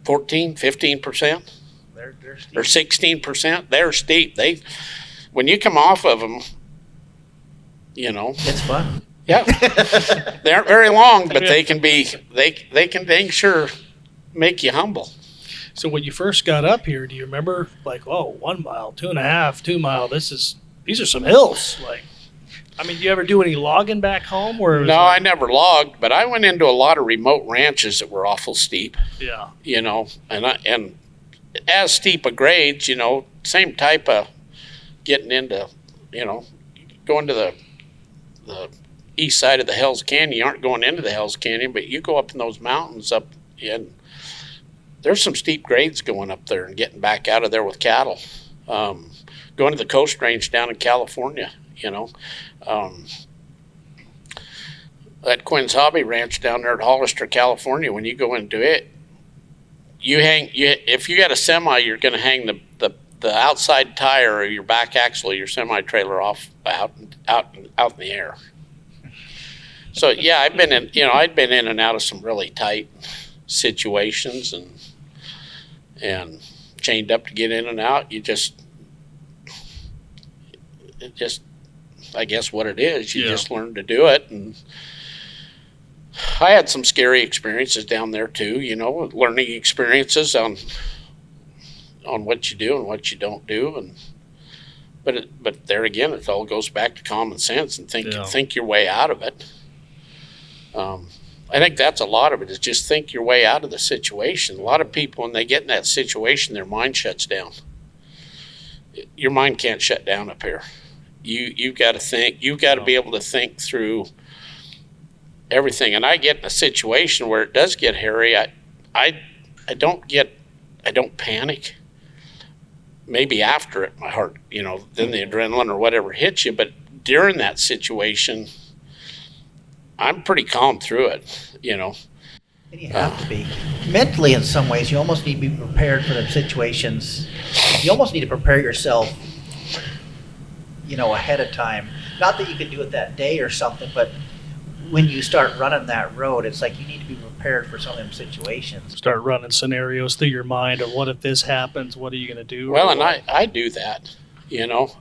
14, 15%. They're steep. Or 16%. They're steep. When you come off of them, it's fun. Yeah, they aren't very long, but they can dang sure make you humble. So when you first got up here, do you remember 1 mile, 2.5, 2 mile? These are some hills. Do you ever do any logging back home? No, I never logged, but I went into a lot of remote ranches that were awful steep. Yeah. And as steep a grades, same type of getting into, going to the east side of the Hells Canyon. You aren't going into the Hells Canyon, but you go up in those mountains up in. There's some steep grades going up there and getting back out of there with cattle. Going to the Coast Range down in California, that Quinn's Hobby Ranch down there at Hollister, California, when you go into it, if you got a semi, you're going to hang the the outside tire of your back axle of your semi-trailer off out in the air. So yeah, I'd been in and out of some really tight situations and chained up to get in and out. I guess what it is, you just learn to do it. And I had some scary experiences down there too, learning experiences on what you do and what you don't do. But there again, it all goes back to common sense and think your way out of it. I think that's a lot of it, is just think your way out of the situation. A lot of people, when they get in that situation, their mind shuts down. Your mind can't shut down up here. You've got to think. You've got to be able to think through everything. And I get in a situation where it does get hairy. I don't panic. Maybe after it, my heart, then the adrenaline or whatever hits you. But during that situation, I'm pretty calm through it, And you have to be. Mentally, in some ways, you almost need to be prepared for the situations. You almost need to prepare yourself, ahead of time. Not that you could do it that day or something, but when you start running that road, it's like you need to be prepared for some of them situations. Start running scenarios through your mind of what if this happens, what are you going to do? Well, and I do that,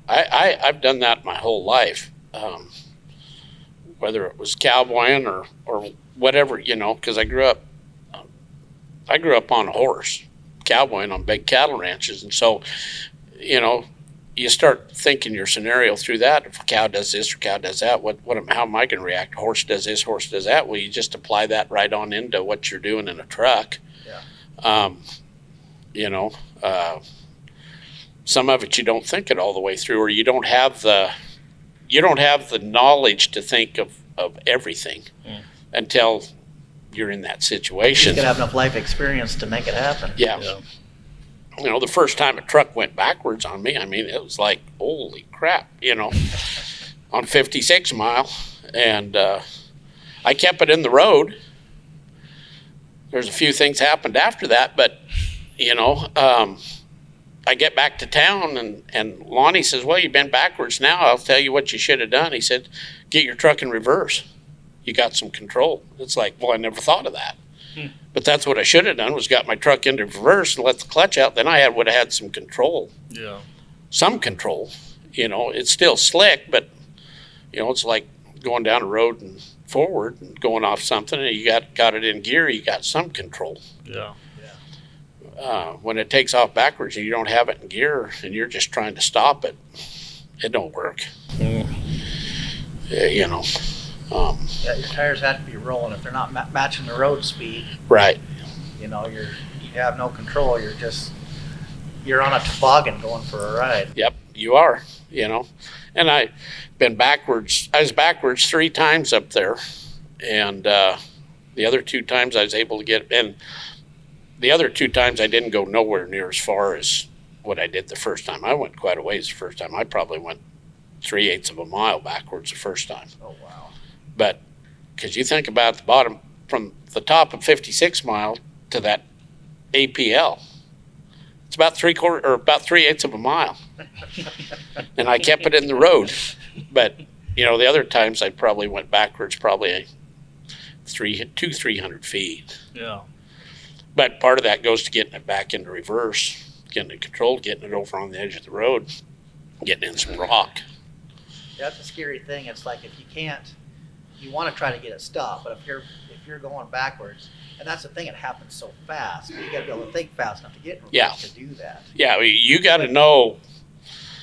I've done that my whole life. Whether it was cowboying or whatever, because I grew up on a horse, cowboying on big cattle ranches. And so, you start thinking your scenario through that. If a cow does this or cow does that, how am I going to react? A horse does this, horse does that. Well, you just apply that right on into what you're doing in a truck. Yeah. Some of it you don't think it all the way through, or you don't have the knowledge to think of everything until you're in that situation. You gotta have enough life experience to make it happen. Yeah. The first time a truck went backwards on me, it was like, holy crap, on 56 mile. And I kept it in the road. There's a few things happened after that, but, I get back to town and Lonnie says, well, you've been backwards now. I'll tell you what you should have done. He said, get your truck in reverse. You got some control. It's like, well, I never thought of that. But that's what I should have done, was got my truck into reverse and let the clutch out. Then I would have had some control. Yeah. Some control. It's still slick, but, it's like going down a road and forward and going off something, and you got it in gear, you got some control. Yeah. When it takes off backwards and you don't have it in gear and you're just trying to stop it, it don't work. Your tires have to be rolling. If they're not matching the road speed, right? You have no control. You're on a toboggan going for a ride. Yep, you are. And I've been backwards. I was backwards 3 times up there, and the other 2 times I was able to get in. The other 2 times I didn't go nowhere near as far as what I did the first time. I went quite a ways the first time. I probably went 3/8 of a mile backwards the first time. Oh, wow. But because you think about the bottom, from the top of 56 mile to that APL, it's about 3/8 of a mile. And I kept it in the road. But, the other times I probably went backwards probably 300 feet. Yeah. But part of that goes to getting it back into reverse, getting it controlled, getting it over on the edge of the road, getting in some rock. That's a scary thing. It's like, if you can't, you want to try to get it stopped, but if you're going backwards, and that's the thing, it happens so fast. You got to be able to think fast enough to get in reverse to do that. Yeah, you got to know.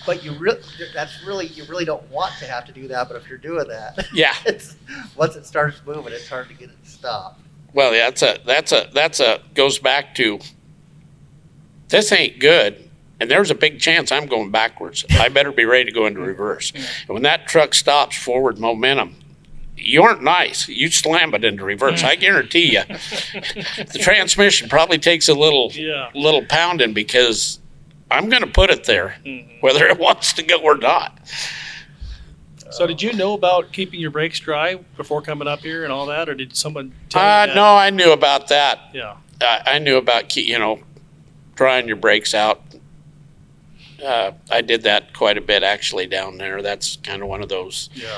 But you really don't want to have to do that. But if you're doing that, once it starts moving, it's hard to get it to stop. Well, that's goes back to, this ain't good, and there's a big chance I'm going backwards. I better be ready to go into reverse. And when that truck stops, forward momentum, you aren't nice. You slam it into reverse. I guarantee you, the transmission probably takes a little pounding, because I'm going to put it there, whether it wants to go or not. So did you know about keeping your brakes dry before coming up here and all that, or did someone tell you that? No, I knew about that. Yeah. I knew about, drying your brakes out I did that quite a bit actually down there. That's kind of one of those. Yeah.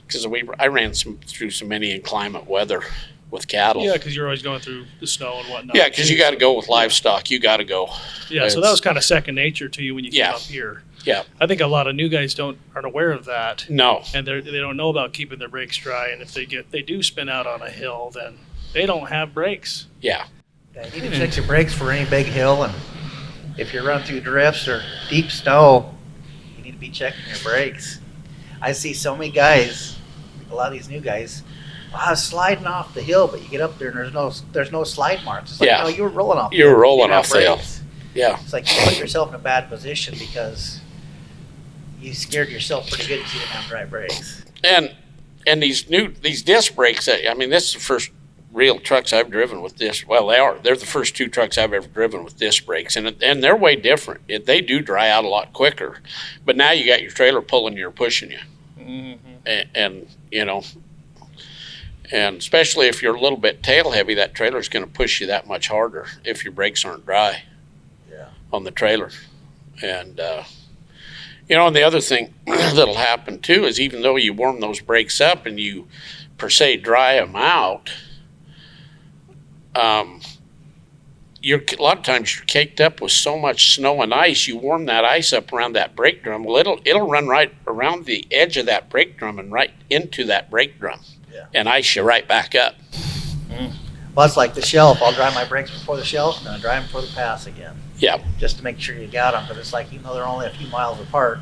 Because I ran through some many inclement weather with cattle. Yeah, because you're always going through the snow and whatnot. Yeah, because you got to go with livestock. You got to go. Yeah, so that was kind of second nature to you when you came Yeah. up here. Yeah. I think a lot of new guys aren't aware of that, No. and they don't know about keeping their brakes dry. And if they do spin out on a hill, then they don't have brakes. Yeah. Yeah, you need to check your brakes for any big hill, and if you're running through drifts or deep snow, you need to be checking your brakes. I see so many guys, a lot of these new guys, I was sliding off the hill, but you get up there and there's no slide marks. It's like, Yeah. no, you were rolling off. You were rolling didn't off have the hill. brakes. Yeah. It's like you put yourself in a bad position because you scared yourself pretty good because you didn't have dry brakes. And these disc brakes, this is the first real trucks I've driven with disc. Well, they're the first two trucks I've ever driven with disc brakes, and they're way different. They do dry out a lot quicker, but now you got your trailer pulling you or pushing you. And and especially if you're a little bit tail heavy, that trailer's going to push you that much harder if your brakes aren't dry. Yeah. On the trailer. And and the other thing that'll happen too is even though you warm those brakes up and you per se dry them out, a lot of times you're caked up with so much snow and ice. You warm that ice up around that brake drum. Well, it'll run right around the edge of that brake drum and right into that brake drum, and ice you right back up. Well, it's like the shelf. I'll dry my brakes before the shelf, and then I dry them before the pass again. Yeah. Just to make sure you got them, but it's like even though they're only a few miles apart,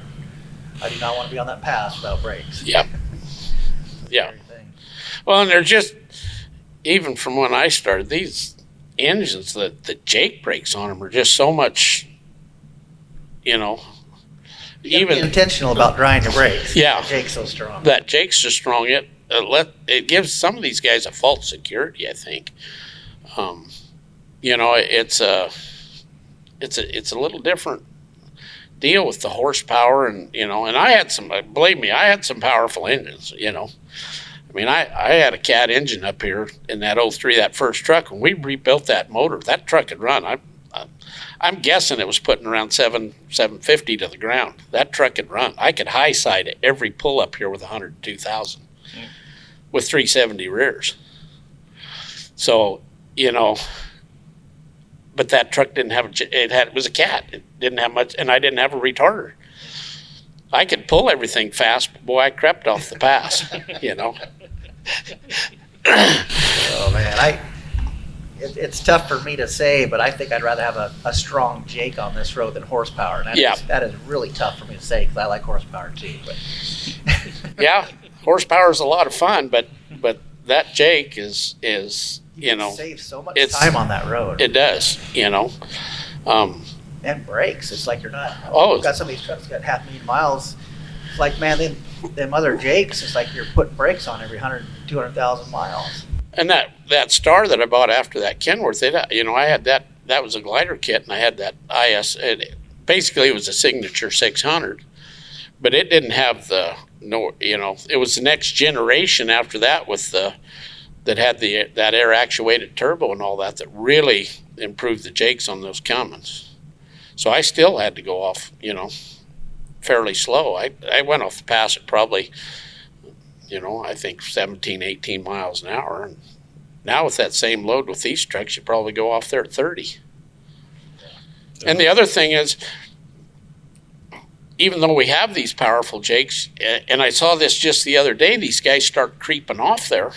I do not want to be on that pass without brakes. Yep. Yeah. Well, and they're just, even from when I started, these engines, the Jake brakes on them are just so much, You gotta be intentional about drying your brakes. Yeah. The Jake's so strong. That Jake's so strong, it gives some of these guys a false security, I think. It's a little different deal with the horsepower and I had some, believe me, I had some powerful engines, I had a cat engine up here in that 03, that first truck. When we rebuilt that motor, that truck could run. I'm guessing it was putting around 750 to the ground. That truck could run. I could high side it every pull up here with 102,000 with 370 rears. So, but that truck didn't have it was a cat. It didn't have much, and I didn't have a retarder. I could pull everything fast, but boy, I crept off the pass, Oh man, it's tough for me to say, but I think I'd rather have a strong Jake on this road than horsepower. And that is really tough for me to say because I like horsepower too. But yeah, horsepower is a lot of fun, but that Jake is save so much time on that road. It does, And brakes. It's like you're not. Oh, You've got some of these trucks got 500,000 miles. It's like, man, them other Jakes. It's like you're putting brakes on every 200,000 miles. And that Star that I bought after that Kenworth, I had that. That was a glider kit, and I had that IS. Basically, it was a Signature 600, but it didn't have it was the next generation after that with that had that air actuated turbo and all that really improved the Jakes on those Cummins. So I still had to go off, fairly slow. I went off the pass at probably, I think 17, 18 miles an hour. And now with that same load with these trucks, you probably go off there at 30. Yeah. And the other thing is, even though we have these powerful Jakes, and I saw this just the other day, these guys start creeping off there.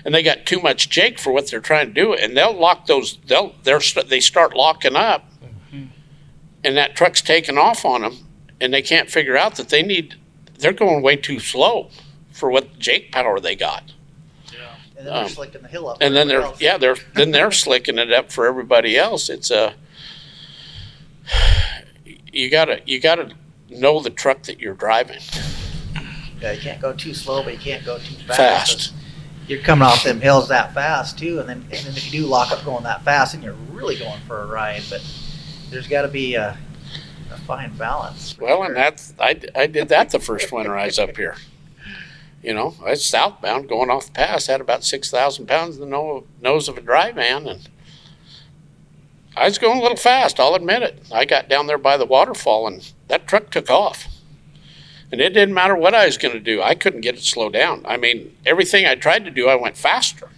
And they got too much Jake for what they're trying to do, and they'll lock those. They start locking up, and that truck's taking off on them, and they can't figure out that they're going way too slow for what Jake power they got. Yeah. And then they're slicking the hill up. And then they're slicking it up for everybody else. It's you gotta know the truck that you're driving. Yeah, you can't go too slow, but you can't go too fast. You're coming off them hills that fast too, and then if you do lock up going that fast, then you're really going for a ride. But there's got to be a fine balance. Well, sure. And that's I did that the first winter I was up here. I was southbound going off the pass, had about 6,000 pounds in the nose of a dry van, and I was going a little fast, I'll admit it. I got down there by the waterfall, and that truck took off. And it didn't matter what I was going to do. I couldn't get it slowed down. I mean, everything I tried to do, I went faster.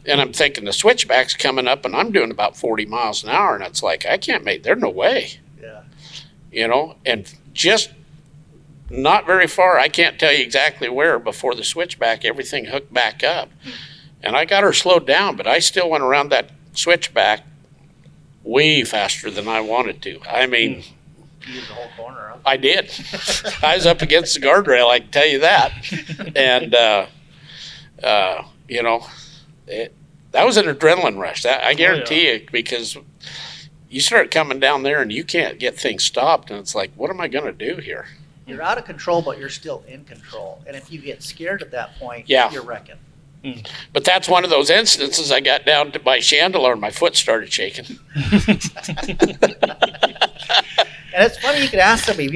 And I'm thinking the switchback's coming up, and I'm doing about 40 miles an hour. And it's like, I can't make, there's no way. Yeah. You know, and just not very far, I can't tell you exactly where, before the switchback, everything hooked back up. And I got her slowed down, but I still went around that switchback way faster than I wanted to. I mean, you used the whole corner, huh? I did. I was up against the guardrail, I can tell you that. And, you know, that was an adrenaline rush. That I guarantee you, because you start coming down there and you can't get things stopped, and it's like, what am I going to do here? You're out of control, but you're still in control. And if you get scared at that point, Yeah. you're wrecking. But that's one of those instances. I got down to my chandelier and my foot started shaking. And it's funny, you could ask somebody, have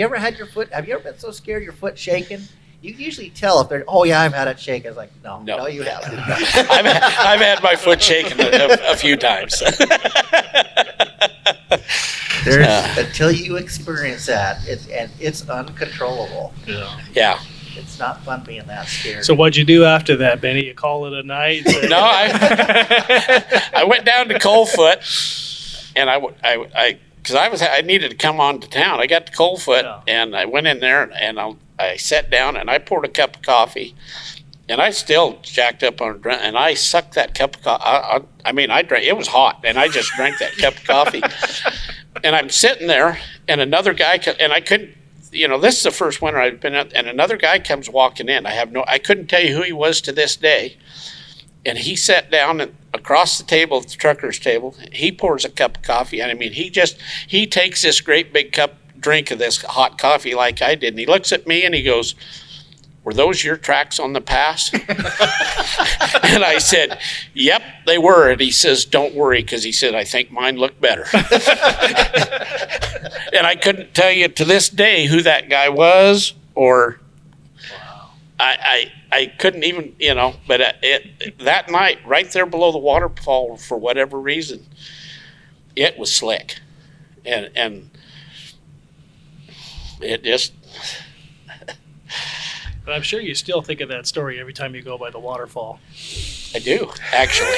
you ever been so scared your foot shaking? You can usually tell if they're, oh yeah, I've had it shake. I was like, no, you haven't. I've had my foot shaken a few times. Until you experience that, it's uncontrollable. Yeah. It's not fun being that scared. So what'd you do after that, Benny? You call it a night? No, I went down to Coalfoot, and because I needed to come on to town. I got to Coalfoot, and I went in there, and I sat down, and I poured a cup of coffee, and I still jacked up on it, and I sucked that cup of coffee. I drank. It was hot, and I just drank that cup of coffee. And I'm sitting there, and another guy, and I couldn't. You know, this is the first winter I've been at, and another guy comes walking in. I couldn't tell you who he was to this day. And he sat down across the table, the trucker's table. He pours a cup of coffee. And I mean, he takes this great big drink of this hot coffee like I did. And he looks at me and he goes, "Were those your tracks on the pass?" And I said, "Yep, they were." And he says, "Don't worry," because he said, "I think mine look better." And I couldn't tell you to this day who that guy was, or I couldn't even, you know, but that night, right there below the waterfall, for whatever reason, it was slick. And it just... But I'm sure you still think of that story every time you go by the waterfall. I do, actually.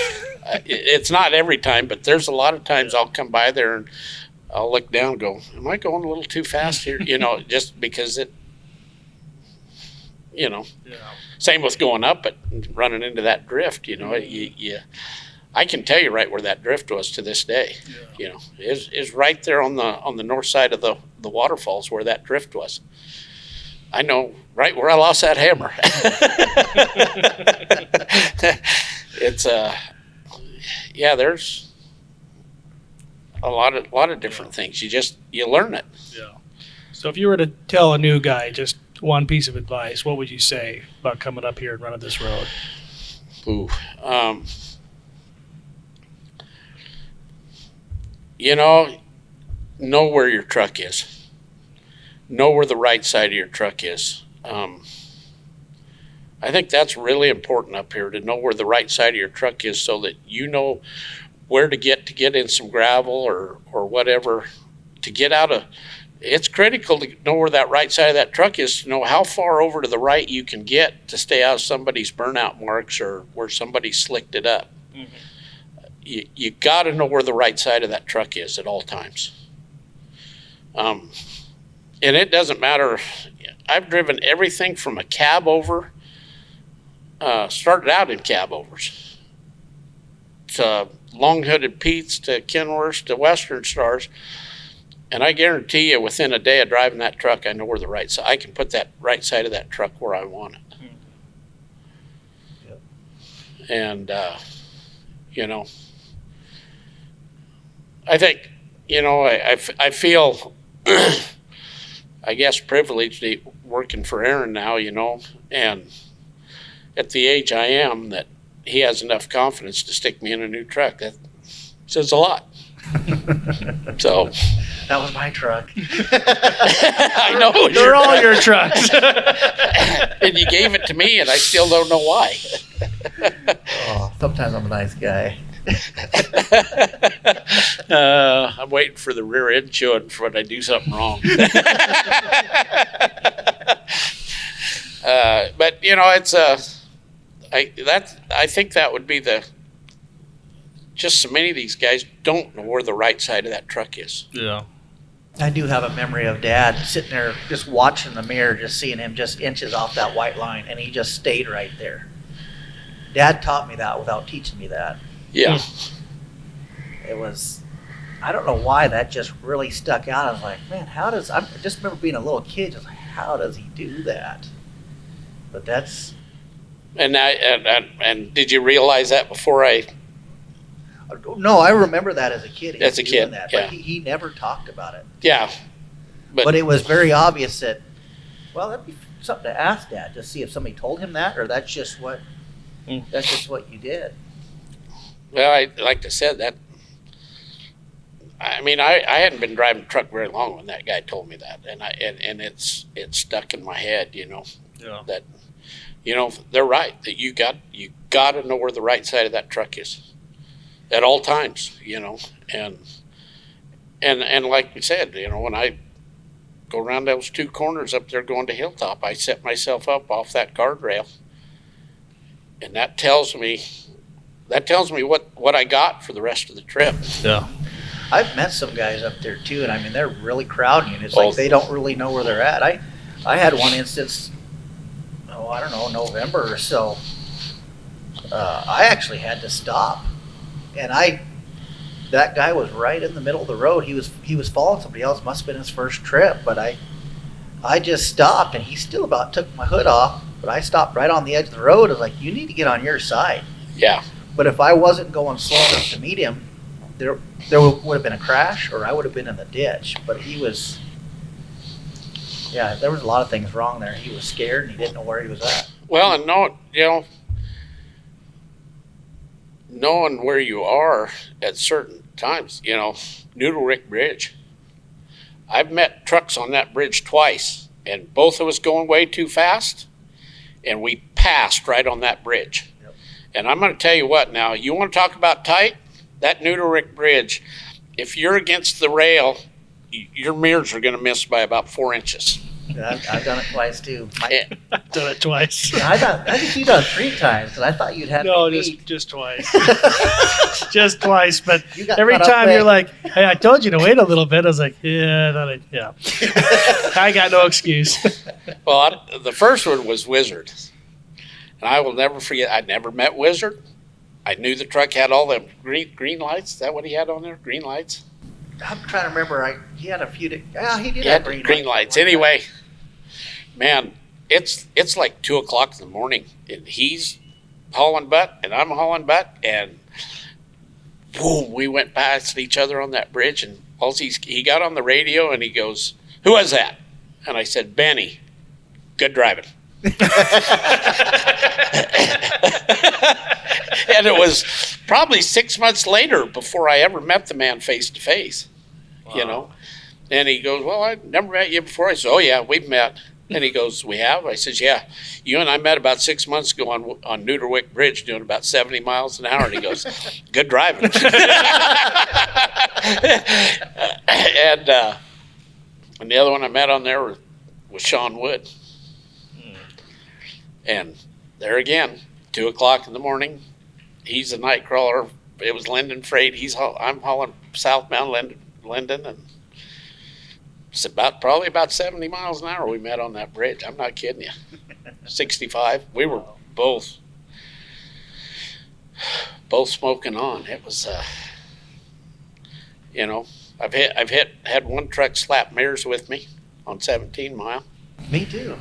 It's not every time, but there's a lot of times I'll come by there and I'll look down and go, am I going a little too fast here? You know, just because it, you know. Yeah. Same with going up but running into that drift, you know. I can tell you right where that drift was to this day. Yeah. You know, is right there on the north side of the waterfalls where that drift was. I know right where I lost that hammer. It's there's a lot of different things. You learn it. Yeah. So if you were to tell a new guy just one piece of advice, what would you say about coming up here and running this road? Ooh, you know where your truck is. Know where the right side of your truck is. I think that's really important up here, to know where the right side of your truck is, so that you know where to get in some gravel or whatever to get out of. It's critical to know where that right side of that truck is, to know how far over to the right you can get to stay out of somebody's burnout marks or where somebody slicked it up. Mm-hmm. You got to know where the right side of that truck is at all times. And it doesn't matter. I've driven everything from a cab over, started out in cab overs, to long-hooded Pete's, to Kenworths, to Western Stars. And I guarantee you, within a day of driving that truck, I know where the right side, I can put that right side of that truck where I want it. Yep. And, you know, I think, you know, I feel, I guess, privileged working for Aaron now, you know, and at the age I am, that he has enough confidence to stick me in a new truck. That says a lot. So that was my truck. I know. They're all your trucks. And you gave it to me, and I still don't know why. Oh, sometimes I'm a nice guy. I'm waiting for the rear end chewing for when I do something wrong. But it's I think that would be just so many of these guys don't know where the right side of that truck is. Yeah. I do have a memory of Dad sitting there just watching the mirror, just seeing him just inches off that white line, and he just stayed right there. Dad taught me that without teaching me that. Yeah. It was, I don't know why that just really stuck out. I was like, man, I just remember being a little kid, just like, how does he do that? But that's... And did you realize that before I... No, I remember that as a kid. As a kid, that, yeah. But he never talked about it. Yeah. But it was very obvious that, well, that'd be something to ask Dad to see if somebody told him that, or that's just what you did. Well, like I said, I hadn't been driving a truck very long when that guy told me that, and it's stuck in my head, Yeah. That, they're right, that you got to know where the right side of that truck is at all times, and like we said, when I go around those two corners up there going to Hilltop, I set myself up off that guardrail, and that tells me what I got for the rest of the trip. Yeah. I've met some guys up there too, and they're really crowding, and it's like they don't really know where they're at. I had one instance, I don't know, November or so. I actually had to stop, and that guy was right in the middle of the road. He was following somebody else. Must have been his first trip, but I just stopped, and he still about took my hood off. But I stopped right on the edge of the road. I was like, you need to get on your side. Yeah. But if I wasn't going slow enough to meet him, there would have been a crash, or I would have been in the ditch. But there was a lot of things wrong there. He was scared, and he didn't know where he was at. Well, and knowing where you are at certain times, Noodle Rick Bridge. I've met trucks on that bridge twice, and both of us going way too fast, and we passed right on that bridge. Yep. And I'm going to tell you what now, you want to talk about tight? That Noodle Rick Bridge, if you're against the rail, your mirrors are going to miss by about 4 inches. Yeah, I've done it twice too. I've done it twice. I think you've done it 3 times, because I thought you'd have No, me beat. just twice. Just twice. But You got every caught up time quick. you're like, hey, I told you to wait a little bit. I was like, yeah. I got no excuse. Well, the first one was Wizard. And I will never forget, I never met Wizard. I knew the truck had all them green lights. Is that what he had on there? Green lights? I'm trying to remember. He had a few. He did He have had green lights. Anyway, man, it's like 2:00 in the morning, and he's hauling butt, and I'm hauling butt, and boom, we went past each other on that bridge, and he got on the radio, and he goes, "Who was that?" And I said, "Benny. Good driving." And it was probably 6 months later before I ever met the man face to face, And he goes, "Well, I never met you before." I said, "Oh yeah, we've met." And he goes, "We have?" I says, "Yeah, you and I met about 6 months ago on Noodle Rick Bridge doing about 70 miles an hour." And he goes, "Good driving." And the other one I met on there was Sean Wood. And there again, 2:00 in the morning, he's a night crawler. It was Linden Freight. I'm hauling southbound Linden, and it's probably about 70 miles an hour we met on that bridge. I'm not kidding you. 65. We were both smoking on. It was, I've had one truck slap mirrors with me on 17 Mile. Me too.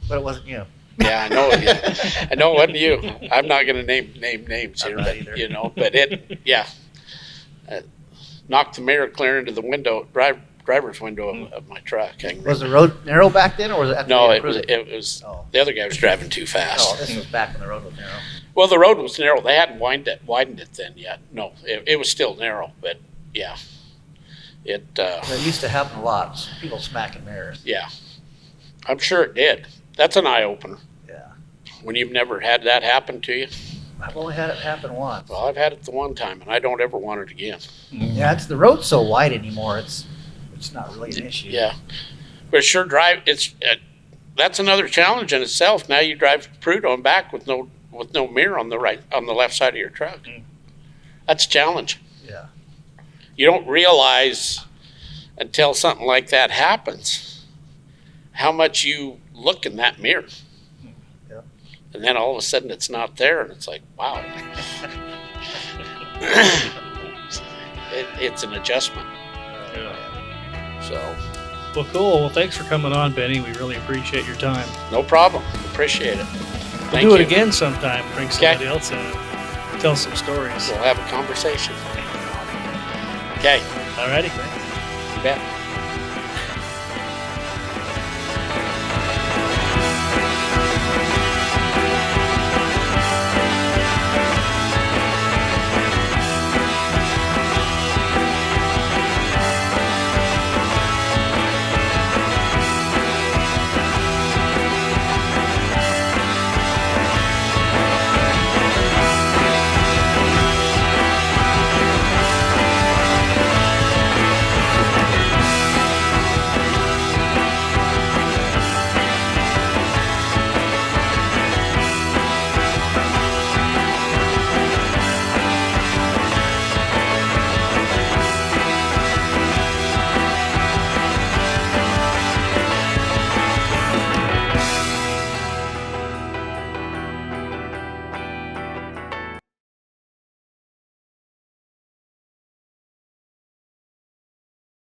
But it wasn't you. Yeah, I know. Yeah. I know it wasn't you. I'm not going to name names here, I'm not but either. but it knocked the mirror clear into the driver's window of my truck. Was the road narrow back then, or was it? No, it was. Oh. The other guy was driving too fast. Oh, this was back when the road was narrow. Well, the road was narrow. They hadn't widened it then yet. No, it was still narrow, but yeah, it. That used to happen a lot. People smacking mirrors. Yeah, I'm sure it did. That's an eye opener. Yeah. When you've never had that happen to you. I've only had it happen once. Well, I've had it the one time, and I don't ever want it again. Yeah, the road's so wide anymore. It's not really an issue. Yeah, but sure drive. That's another challenge in itself. Now you drive to Prudhoe and back with no mirror on the left side of your truck. That's a challenge. Yeah. You don't realize until something like that happens how much you look in that mirror. Yeah. And then all of a sudden it's not there, and it's like, wow. It's an adjustment. So. Well, cool. Well, thanks for coming on, Benny. We really appreciate your time. No problem. Appreciate it. We'll do it again sometime. Bring somebody else in and tell some stories. We'll have a conversation. Okay. All righty. You bet.